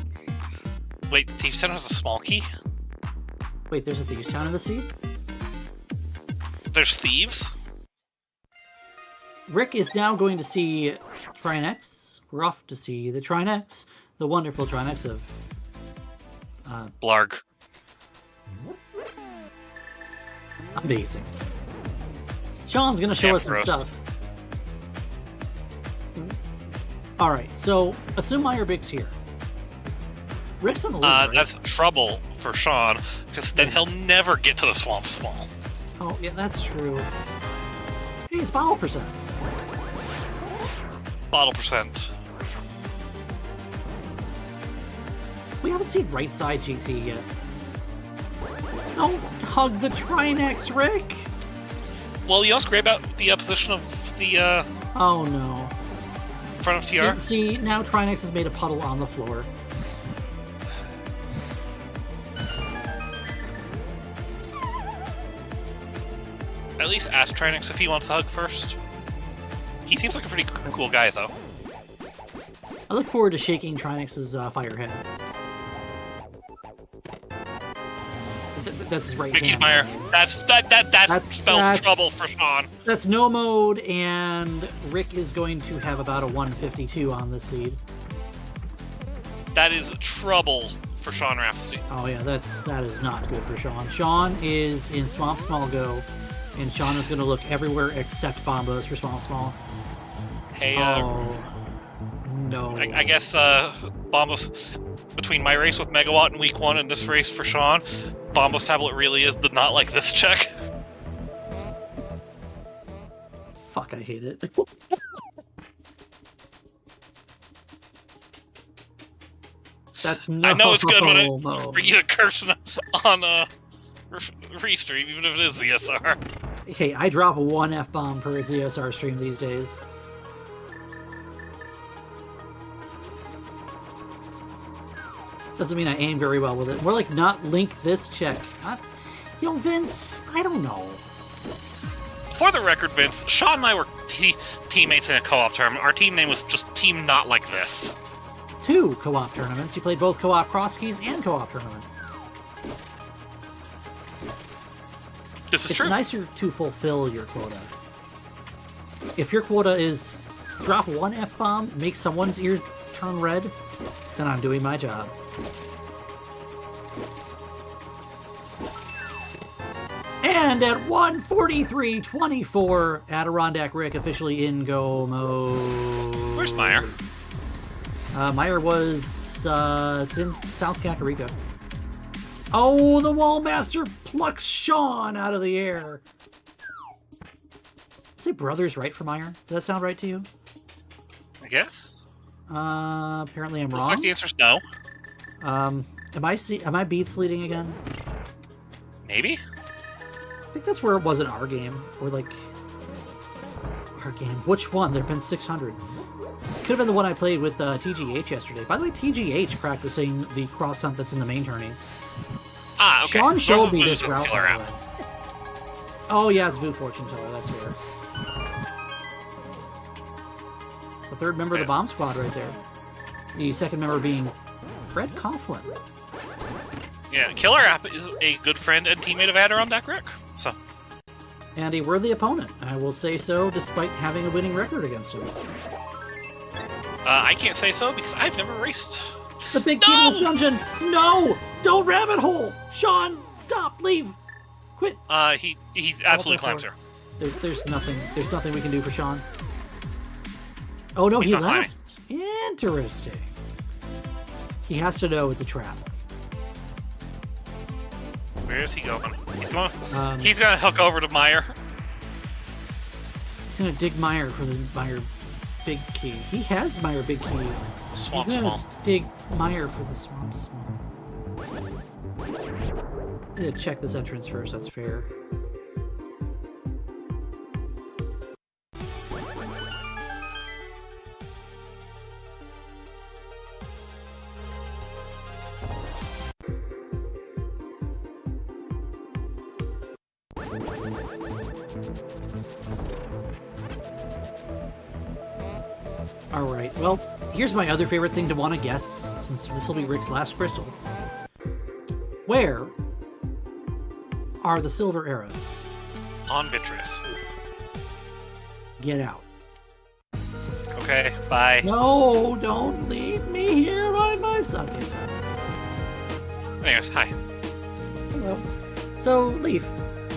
Wait, Thieves Town has a small key? Wait, there's a Thieves Town in the sea? There's thieves? Rick is now going to see Trinex. We're off to see the Trinex, the wonderful Trinex of... Blarg. Amazing. Sean's going to show us some Roast. stuff. Alright, so assume Meyerbick's here. Rick's on the lead, right? That's trouble for Sean, because then he'll never get to the Swamp Small. Oh, yeah, that's true. Hey, it's bottle percent. Bottle percent. We haven't seen right side GT yet. Don't hug the Trinex, Rick! Well, you know what's great about the position of the Oh no. front of TR? See, now Trinex has made a puddle on the floor. At least ask Trinix if he wants a hug first. He seems like a pretty cool guy, though. I look forward to shaking Trinex's fire head. That's his right Mickey hand. Meyer. That spells trouble for Sean. That's no mode, and Rick is going to have about a 152 on this seed. That is trouble for SeanRhapsody. Oh yeah, that is not good for Sean. Sean is in Swamp Small Go, and Sean is going to look everywhere except Bombos for Swamp Small. Hey, Oh no. I guess Bombos. between my race with Megawatt in week 1 and this race for Sean, Bombos Tablet really is the not like this check. Fuck, I hate it. That's no. I know it's good for you to curse on restream, even if it is ZSR. Hey, I drop one F-bomb per ZSR stream these days. Doesn't mean I aim very well with it. More like not link this check. Vince, I don't know. For the record, Vince, Sean and I were teammates in a co-op tournament. Our team name was just Team Not Like This. 2 co-op tournaments. You played both co-op Crosskeys and co-op tournament. This is it's true. It's nicer to fulfill your quota. If your quota is drop one F-bomb, make someone's ears turn red, then I'm doing my job. And at 1:43:24, AdirondackRick officially in go mode. Where's Meyer? Meyer was, it's in South Kakariko. Oh, the Wallmaster plucks Sean out of the air. Say brothers right for Meyer? Does that sound right to you? I guess. Apparently I'm Looks wrong. like the answer's no. Am I beats leading again? Maybe? I think that's where it was in our game. Or like... Our game. Which one? There have been 600. Could have been the one I played with TGH yesterday. By the way, TGH practicing the cross hunt that's in the main tourney. Ah, okay. Sean showed me Those this are route. killer app. Oh yeah, it's Vu Fortune Teller, that's fair. The third member of the bomb squad right there. The second member being Fred Coughlin. Yeah, Killer App is a good friend and teammate of AdirondackRick. So. And a worthy opponent, I will say so, despite having a winning record against him. I can't say so because I've never raced. The big key in this dungeon! No! Don't rabbit hole! Sean, stop! Leave! Quit! He absolutely climbs her. There's nothing we can do for Sean. Oh no, he left. Interesting. He has to know it's a trap. Where is he going? He's gonna hook over to Meyer. He's gonna dig Meyer for the Meyer big key. He has Meyer big key. Swamp He's gonna Small. dig Meyer for the Swamp Small. I need to check this entrance first, that's fair. Alright, well, here's my other favorite thing to want to guess, since this will be Rick's last crystal. Where are the silver arrows? On Vitreous. Get out. Okay, bye. No, don't leave me here by myself. Okay, sorry. Anyways, hi. Hello. So, Leaf,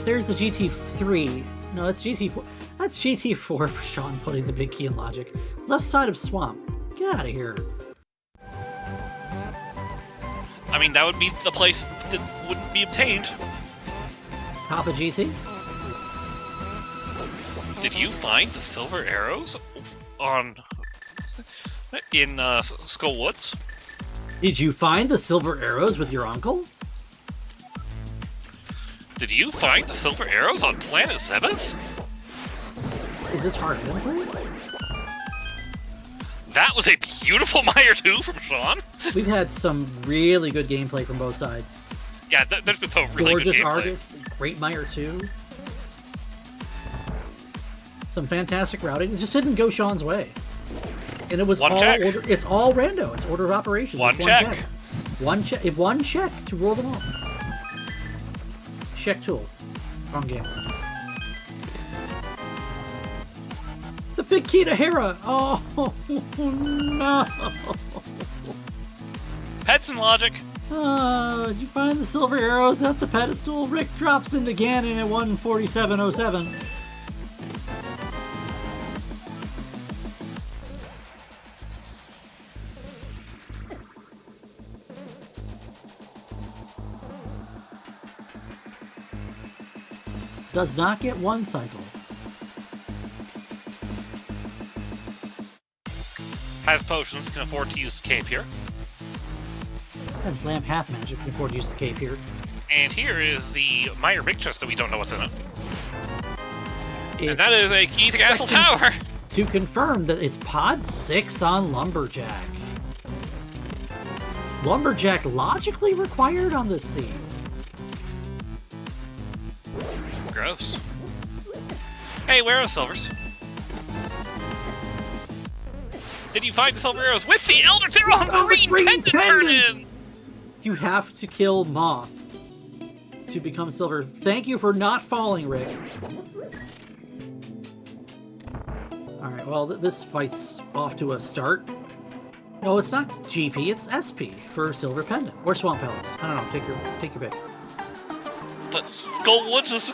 there's the GT3. No, it's GT4. That's GT4 for Sean putting the big key in logic. Left side of Swamp. Get out of here. I mean, that would be the place that wouldn't be obtained. Top of GT? Did you find the silver arrows in Skull Woods? Did you find the silver arrows with your uncle? Did you find the silver arrows on Planet Zebes? Is this hard item play? That was a beautiful Meyer 2 from Sean. We've had some really good gameplay from both sides. Yeah, there's been some really Gorgeous good gameplay. Argus, great Meyer 2. Some fantastic routing. It just didn't go Sean's way. And it was One all check. order. It's all rando. It's order of operations. One It's check. One check. One check to roll them all. Check tool. Wrong game. The big key to Hera. Oh no. Pets and Logic. Did you find the silver arrows at the pedestal? Rick drops into Ganon at 1:47:07. does not get one cycle. Has potions, can afford to use the cape here. Has lamp half magic, can afford to use the cape here. And here is the minor big chest that we don't know what's in it. It's And that is a key to Castle Tower! to confirm that it's pod 6 on Lumberjack. Lumberjack logically required on this scene. Gross. Hey, where are the silvers? Did you find the silver arrows with the Elder Terror Oh, the green pendant turn in? You have to kill Moth to become silver. Thank you for not falling, Rick. Alright, well, this fight's off to a start. No, it's not GP, it's SP for Silver Pendant. Or Swamp Palace. I don't know, take your pick. But Skullwoods is...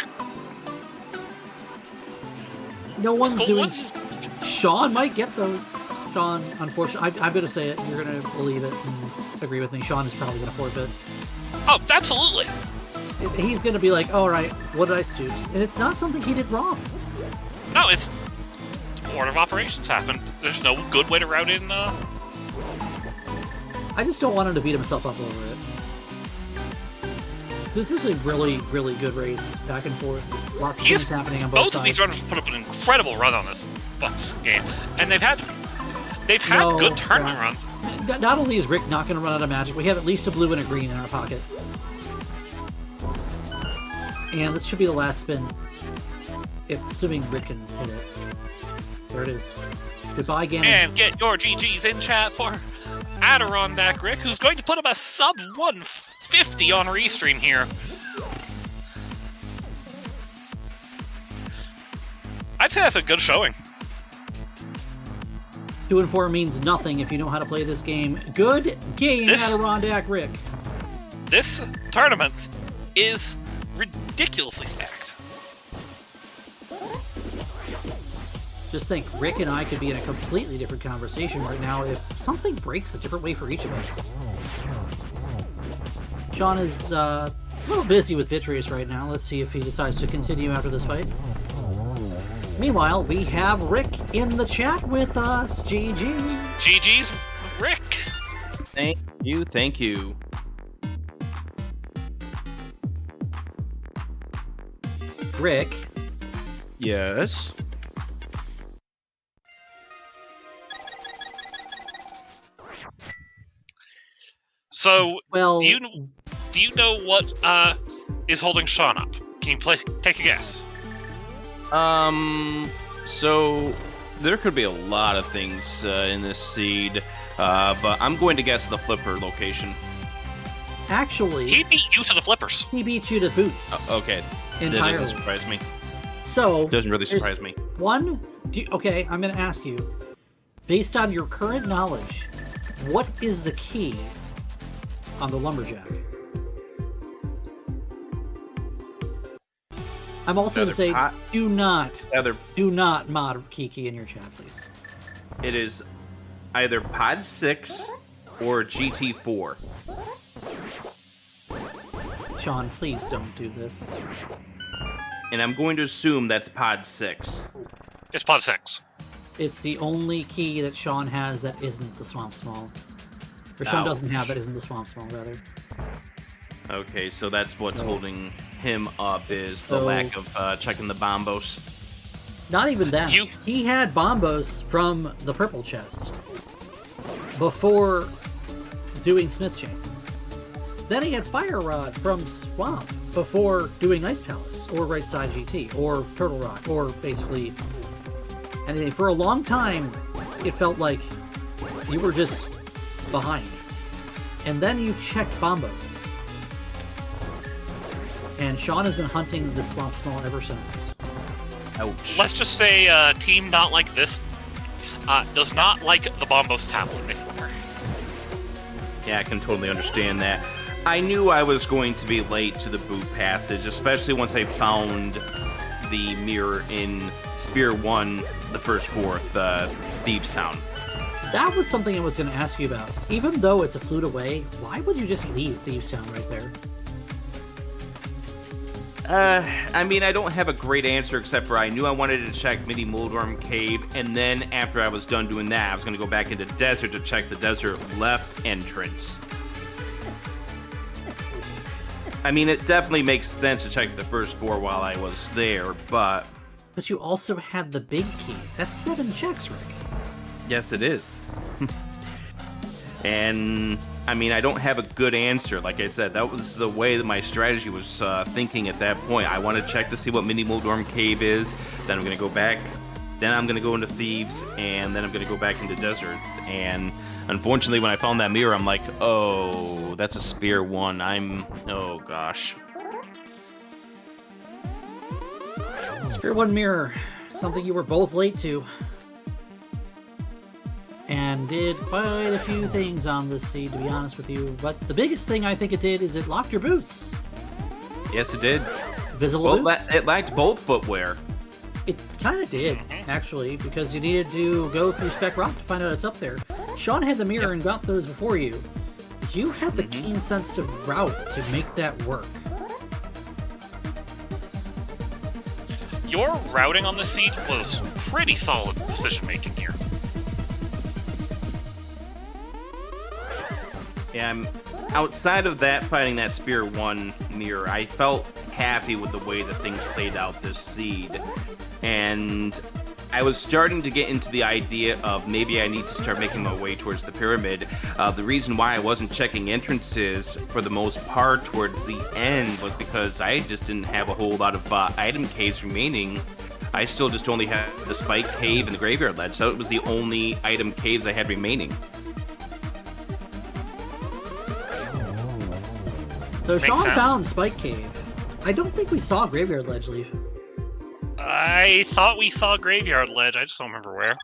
No one's doing... Skullwoods? Sean might get those. Sean, unfortunately, I'm going to say it. You're going to believe it and agree with me. Sean is probably going to forfeit. Oh, absolutely! He's going to be like, all right, what did I stoops? And it's not something he did wrong. No, it's... Order of operations happened. There's no good way to route in, I just don't want him to beat himself up over it. This is a really, really good race, back and forth. Lots of things happening on both sides. Both of these runners put up an incredible run on this game, and they've had good tournament runs. Not only is Rick not going to run out of magic, we have at least a blue and a green in our pocket. And this should be the last spin, assuming Rick can hit it. There it is. Goodbye, Ganon. And get your GGs in chat for AdirondackRick, who's going to put up a sub 150 on Restream here. I'd say that's a good showing. 2 and 4 means nothing if you know how to play this game. Good game, AdirondackRick. This tournament is ridiculously stacked. Just think, Rick and I could be in a completely different conversation right now if something breaks a different way for each of us. Sean is a little busy with Vitreous right now. Let's see if he decides to continue after this fight. Meanwhile, we have Rick in the chat with us. GG. GG's Rick. Thank you. Rick. Yes. So, Well, do you know what is holding Sean up? Can you take a guess? So there could be a lot of things in this seed, but I'm going to guess the flipper location. actually, He beat you to the flippers. he beat you to boots. Okay, that entirely. doesn't surprise me. So Doesn't really there's surprise me. Okay, I'm going to ask you, based on your current knowledge, what is the key on the Lumberjack? I'm also going to say, do not mod Kiki in your chat, please. It is either Pod 6 or GT4. Sean, please don't do this. And I'm going to assume that's Pod 6. It's pod 6. It's the only key that Sean has that isn't the Swamp Small. Or Sean doesn't have that isn't the Swamp Small, rather. Okay, so that's what's holding him up, is the lack of checking the bombos. Not even that. He had Bombos from the purple chest before doing Smith Chain. Then he had Fire Rod from Swamp before doing Ice Palace, or Right Side GT, or Turtle Rock, or basically anything. For a long time, it felt like you were just behind. And then you checked Bombos. And Sean has been hunting the Swamp Small ever since. Ouch. Let's just say a team not like this does not like the Bombos tablet anymore. Yeah, I can totally understand that. I knew I was going to be late to the boot passage, especially once I found the mirror in Spear 1, the first fourth, Thieves Town. That was something I was going to ask you about. Even though it's a flute away, why would you just leave Thieves Town right there? I mean, I don't have a great answer except for I knew I wanted to check Mini Moldorm Cave, and then after I was done doing that, I was going to go back into desert to check the desert left entrance. I mean, it definitely makes sense to check the first 4 while I was there, but... But you also had the big key. That's 7 checks, Rick. Yes, it is. And, I mean, I don't have a good answer. Like I said, that was the way that my strategy was thinking at that point. I want to check to see what Mini Moldorm Cave is, then I'm going to go back, then I'm going to go into Thieves, and then I'm going to go back into Desert. And unfortunately, when I found that mirror, I'm like, oh, that's a Spear 1. Oh gosh. Sphere 1 mirror, something you were both late to. And did quite a few things on this seed, to be honest with you. But the biggest thing I think it did is it locked your boots. Yes, it did. Visible boots. It lacked both footwear. It kind of did, actually, because you needed to go through Spec Rock to find out it's up there. Sean had the mirror and got those before you. You had the keen sense of route to make that work. Your routing on the seed was pretty solid decision-making here. Yeah, outside of that, fighting that Spear 1 mirror, I felt happy with the way that things played out this seed. And I was starting to get into the idea of maybe I need to start making my way towards the pyramid. The reason why I wasn't checking entrances for the most part towards the end was because I just didn't have a whole lot of item caves remaining. I still just only had the Spike Cave and the Graveyard Ledge, so it was the only item caves I had remaining. So Sean found Spike Cave. I don't think we saw Graveyard Ledge leave. I thought we saw Graveyard Ledge. I just don't remember where.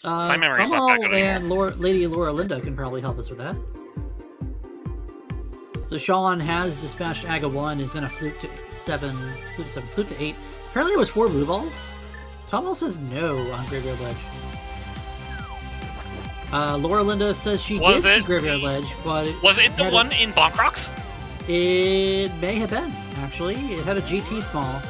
My memory's not that good anymore. And Lady Laura Linda can probably help us with that. So Sean has dispatched Aga 1, is going to flute to 7, flute to 8. Apparently it was 4 blue balls. Tomo says no on Graveyard Ledge. Laura Linda says she did see Graveyard Ledge, but... Was it the one in Bonk Rocks? It may have been, actually. It had a GT small.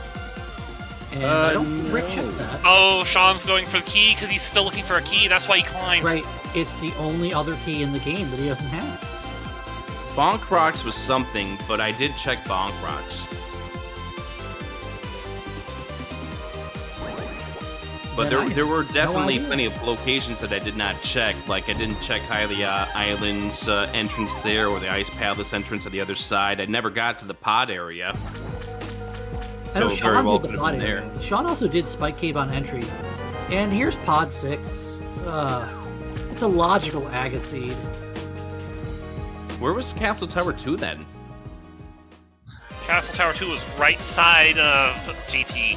And I don't think Rick checked that. Oh, Sean's going for the key because he's still looking for a key. That's why he climbed. Right. It's the only other key in the game that he doesn't have. Bonk Rocks was something, but I did check Bonk Rocks. But there were definitely plenty of locations that I did not check. Like, I didn't check Hylia Island's entrance there, or the Ice Palace entrance on the other side. I never got to the pod area. I know So Sean very well did could the have pod been area. there. Sean also did Spike Cave on entry. And here's pod 6. It's a logical Aga seed. Where was Castle Tower 2 then? Castle Tower 2 was right side of GT.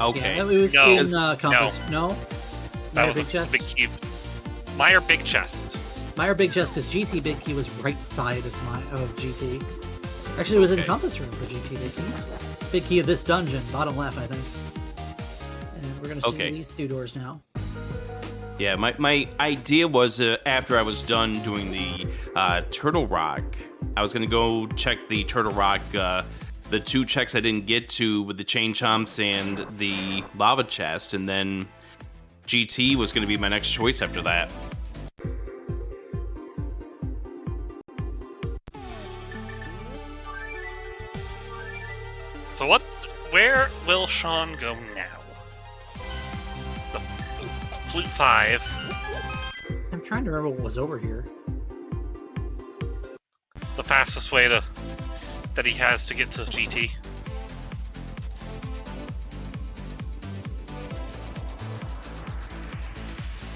Okay. Yeah, it was No. in Compass. No? That Meyer was Big a Chest? big key. Meyer Big Chest. Meyer Big Chest, because GT Big Key was right side of GT. Actually, it was in Compass Room for GT Big Key. Big Key of this dungeon, bottom left, I think. And we're going to see these 2 doors now. Yeah, my idea was after I was done doing the Turtle Rock, I was going to go check the Turtle Rock, the 2 checks I didn't get to with the Chain Chomps and the Lava Chest, and then GT was going to be my next choice after that. So where will Sean go now? The Flute 5. I'm trying to remember what was over here. The fastest way that he has to get to GT.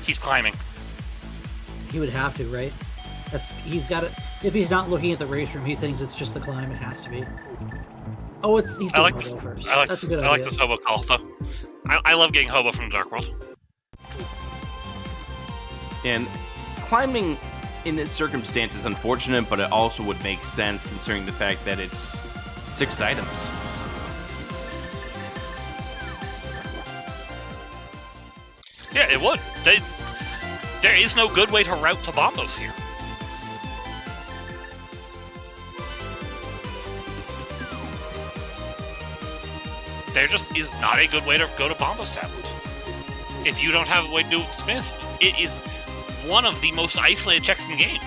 He's climbing. He would have to, right? He's got it. If he's not looking at the race room, he thinks it's just the climb. It has to be. Oh, he's doing I like hobo this. first. I like That's this. a good I like idea. this hobo call though. I love getting hobo from the Dark World. And climbing in this circumstance is unfortunate, but it also would make sense considering the fact that it's 6 items. Yeah, it would. There is no good way to route to Bombos here. there just is not a good way to go to Bombo's Tablet. If you don't have a way to do Smiths, it is one of the most isolated checks in the game.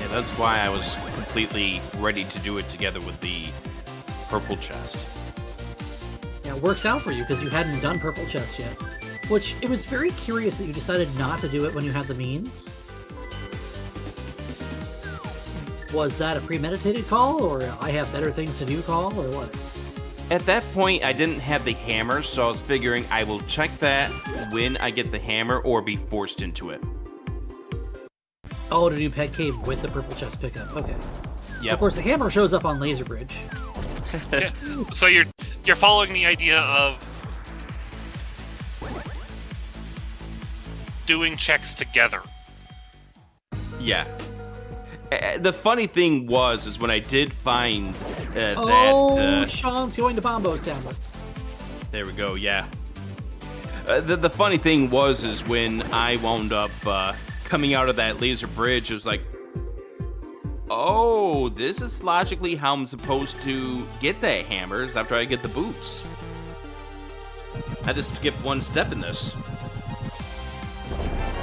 Yeah, that's why I was completely ready to do it together with the purple chest. Yeah, it works out for you because you hadn't done purple chest yet. Which, it was very curious that you decided not to do it when you had the means. Was that a premeditated call, or I have better things to do call, or what? At that point, I didn't have the hammer, so I was figuring I will check that when I get the hammer or be forced into it. Oh, to do Pet Cave with the purple chest pickup. Okay. Yep. Of course, the hammer shows up on Laser Bridge. Okay. So you're following the idea of doing checks together. Yeah. The funny thing is when I did find Sean's going to Bombo's Tablet. There we go, yeah. The funny thing is when I wound up coming out of that laser bridge, it was like, oh, this is logically how I'm supposed to get that hammers after I get the boots. I just skipped one step in this.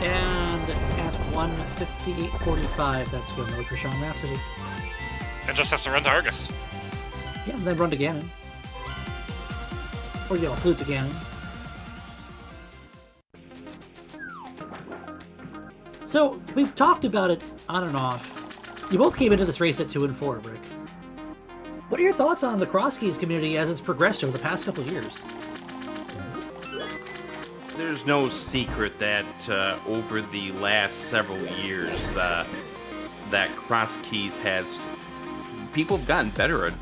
And at 1:58:45, that's going to look for SeanRhapsody. And just has to run to Argus. Yeah, and then run to Ganon. Or yell flute to Ganon. So, we've talked about it on and off. You both came into this race at 2 and 4, Rick. What are your thoughts on the Crosskeys community as it's progressed over the past couple of years? There's no secret that over the last several years that Crosskeys people have gotten better at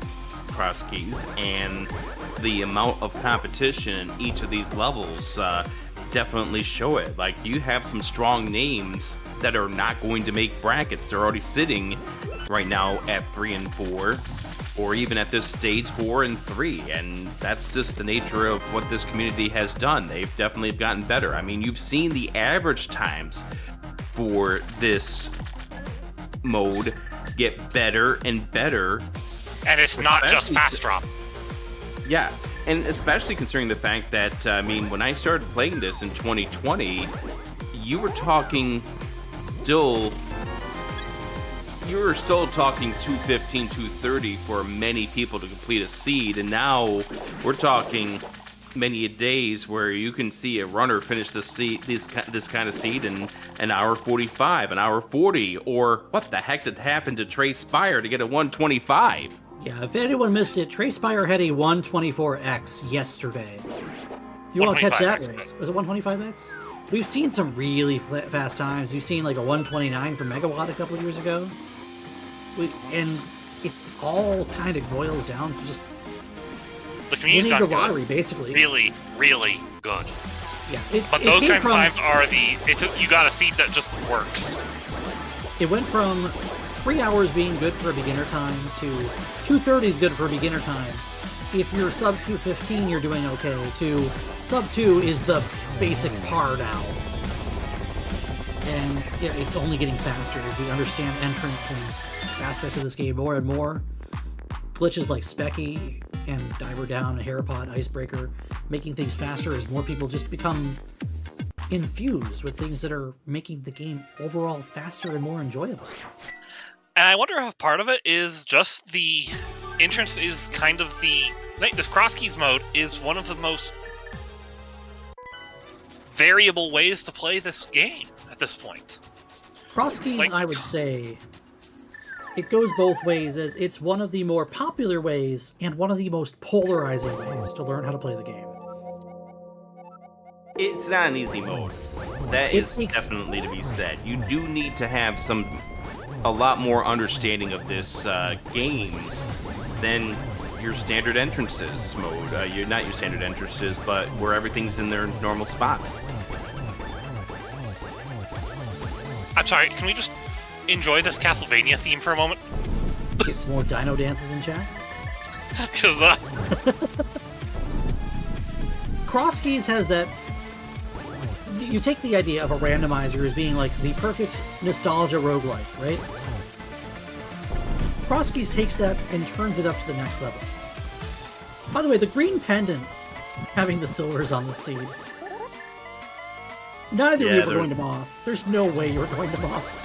Crosskeys, and the amount of competition in each of these levels definitely show it. Like, you have some strong names that are not going to make brackets. They're already sitting right now at 3 and 4, or even at this stage 4 and 3, and that's just the nature of what this community has done. They've definitely gotten better. I mean, you've seen the average times for this mode get better and better. And it's not just fast drop. Yeah, and especially considering the fact that, I mean, when I started playing this in 2020, you were still talking 215, 230 for many people to complete a seed, and now we're talking many days where you can see a runner finish this kind of seed in an hour 45, an hour 40, or what the heck did happen to Trey Spire to get a 125? Yeah, if anyone missed it, Trey Spire had a 124X yesterday. If you want to catch that race, was it 125X? We've seen some really fast times. We've seen like a 129 for Megawatt a couple of years ago. And it all kind of boils down to just the community's got the lottery, basically. Really, really good. Yeah, but those kind of times are you got a seed that just works. It went from 3 hours being good for a beginner time to 2:30 is good for a beginner time. If you're sub 2:15, you're doing okay. To sub 2 is the basic par now. And yeah, it's only getting faster as we understand entrance and aspects of this game more and more. Glitches like Specky and Diver Down, Hairpod, Icebreaker, making things faster as more people just become infused with things that are making the game overall faster and more enjoyable. And I wonder if part of it is just the entrance is kind of this Crosskeys mode is one of the most variable ways to play this game at this point. Crosskeys, I would say, it goes both ways, as it's one of the more popular ways and one of the most polarizing ways to learn how to play the game. It's not an easy mode. That is definitely to be said. You do need to have a lot more understanding of this game than your standard entrances mode. You're not your standard entrances, but where everything's in their normal spots. I'm sorry, can we just enjoy this Castlevania theme for a moment? Get some more dino dances in chat? Because Crosskeys has that. You take the idea of a randomizer as being like the perfect nostalgia roguelike, right? Crosskeys takes that and turns it up to the next level. By the way, the green pendant having the silvers on the seed. Neither of you were going to moth. There's no way you were going to moth.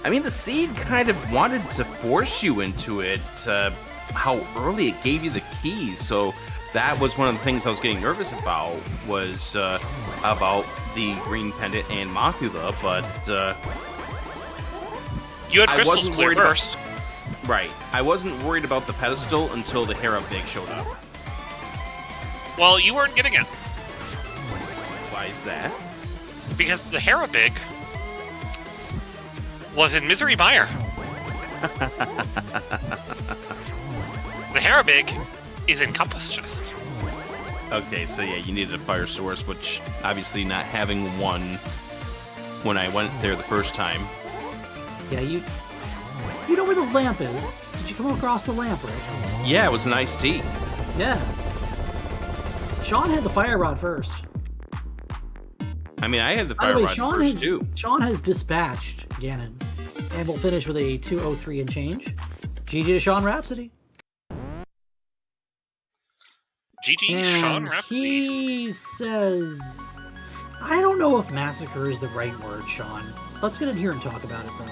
I mean, the seed kind of wanted to force you into it, how early it gave you the keys, so that was one of the things I was getting nervous about, was about the green pendant and Mothula, but you had crystals clear first. Right. I wasn't worried about the pedestal until the Hera Big showed up. Well, you weren't getting it. Why is that? Because the Hera Big was in Misery Mire. The Hera Big is in Compass Chest. Okay, so yeah, you needed a fire source, which obviously not having one when I went there the first time. Yeah, you know where the lamp is. Did you come across the lamp, Rick? Yeah, it was an iced tea. Yeah. Sean had the fire rod first. I mean, I had the By fire the way, rod first too. Sean has dispatched Ganon, and we'll finish with a 203 and change. GG to SeanRhapsody. GG, And SeanRhapsody. he says, I don't know if massacre is the right word, Sean. Let's get in here and talk about it, though.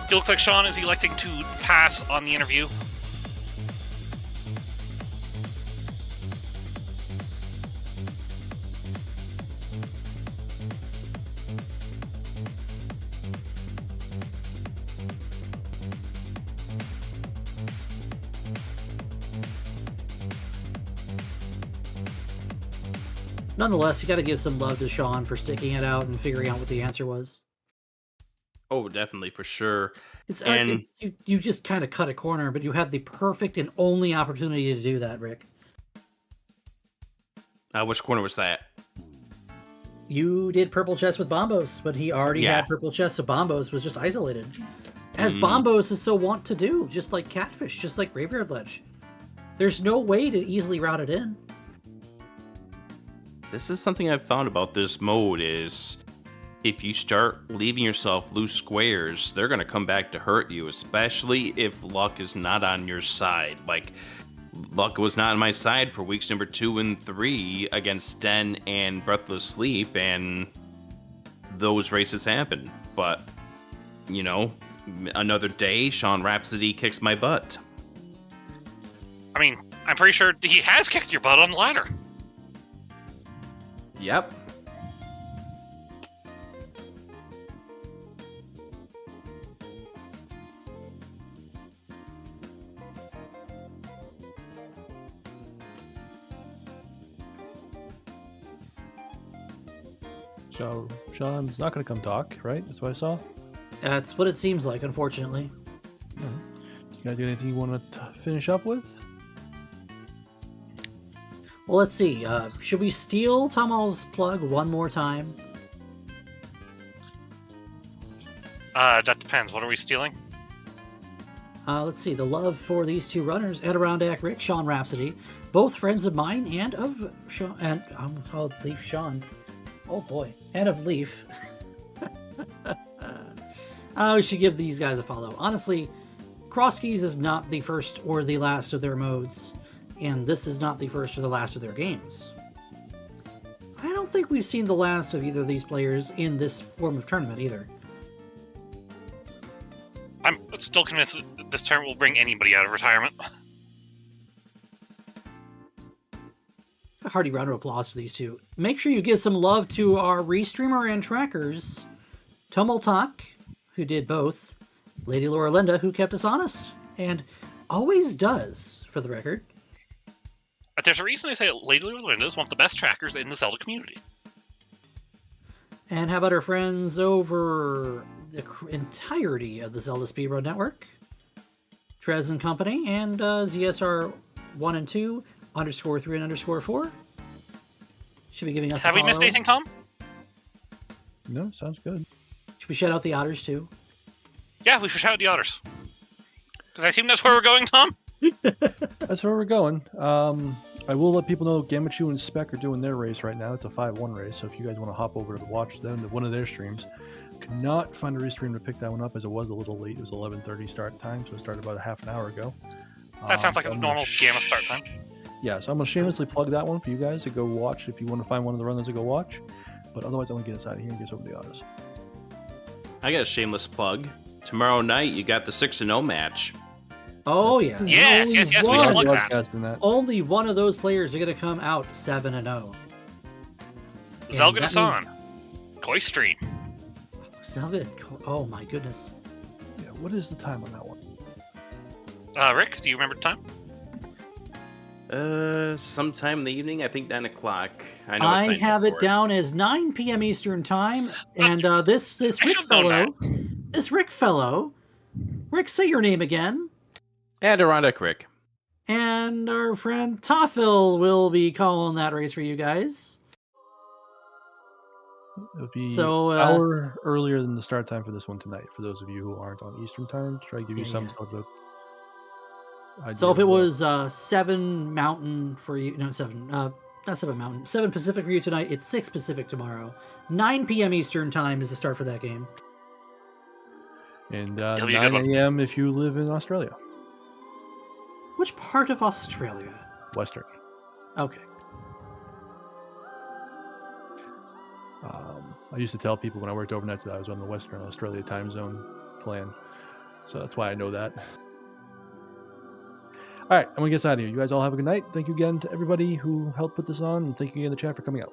It looks like Sean is electing to pass on the interview. Nonetheless, you got to give some love to Sean for sticking it out and figuring out what the answer was. Oh, definitely, for sure. It's And- you just kind of cut a corner, but you had the perfect and only opportunity to do that, Rick. Which corner was that? You did purple chest with Bombos, but he already Yeah. had purple chest, so Bombos was just isolated. As Bombos is so wont to do, just like Catfish, just like Graveyard Ledge. There's no way to easily route it in. This is something I've found about this mode is if you start leaving yourself loose squares, they're going to come back to hurt you, especially if luck is not on your side. Like, luck was not on my side for weeks number 2 and 3 against Sten and Breathless Sleep, and those races happened. But, you know, another day, SeanRhapsody kicks my butt. I mean, I'm pretty sure he has kicked your butt on the ladder. Yep. So Sean's not going to come talk, right? That's what I saw. That's what it seems like, unfortunately. You guys got anything you want to finish up with? Well, let's see. Should we steal Tamal's plug one more time? That depends. What are we stealing? Let's see. The love for these two runners, AdirondackRick, SeanRhapsody, both friends of mine and of Sean, and I'm called Leaf Sean. Oh boy, and of Leaf. We should give these guys a follow. Honestly, Crosskeys is not the first or the last of their modes, and this is not the first or the last of their games. I don't think we've seen the last of either of these players in this form of tournament either. I'm still convinced that this tournament will bring anybody out of retirement. A hearty round of applause to these two. Make sure you give some love to our restreamer and trackers, Tumultalk, who did both, Lady Laura Linda, who kept us honest, and always does, for the record. There's a reason I say that Lady Linda is one of the best trackers in the Zelda community. And how about our friends over the entirety of the Zelda Speedrun Network? Trez and Company, and ZSR 1 and 2, _3 and _4. Should be giving us Have a we missed follow. anything, Tom? No, sounds good. Should we shout out the otters too? Yeah, we should shout out the otters. Because I assume that's where we're going, Tom? That's where we're going. I will let people know Gamachu and Spec are doing their race right now. It's a 5-1 race, so if you guys want to hop over to watch them, to one of their streams, could not find a restream to pick that one up as it was a little late. It was 11:30 start time, so it started about a half an hour ago. That sounds like a I'm normal Gamma start time. Yeah, so I'm going to shamelessly plug that one for you guys to go watch if you want to find one of the runners to go watch. But otherwise, I'm going to get us out of here and get us over the autos. I got a shameless plug. Tomorrow night, you got the 6-0 match. Oh yeah. Yes, Only yes, yes, we one- should plug that. Broadcasting that. Only one of those players are going to come out 7-0. Zelda that San. Koi Stream. Zelda. Oh my goodness. Yeah, what is the time on that one? Rick, do you remember the time? Sometime in the evening, I think 9 o'clock. I know. I have it down as 9 p.m. Eastern time, and this I Rick should've known fellow, Rick, say your name again. AdirondackRick. And our friend Toffel will be calling that race for you guys. It'll be So, an hour earlier than the start time for this one tonight, for those of you who aren't on Eastern time, to try to give you some sort of idea. So if it was 7 Mountain for you, no, 7, not 7 Mountain, 7 Pacific for you tonight, it's 6 Pacific tomorrow. 9 p.m. Eastern time is the start for that game. And It'll be a good 9 one. a.m. if you live in Australia. Which part of Australia? Western. Okay. I used to tell people when I worked overnight that I was on the Western Australia time zone plan. So that's why I know that. All right, I'm going to get us out of here. You guys all have a good night. Thank you again to everybody who helped put this on, and thank you again in the chat for coming out.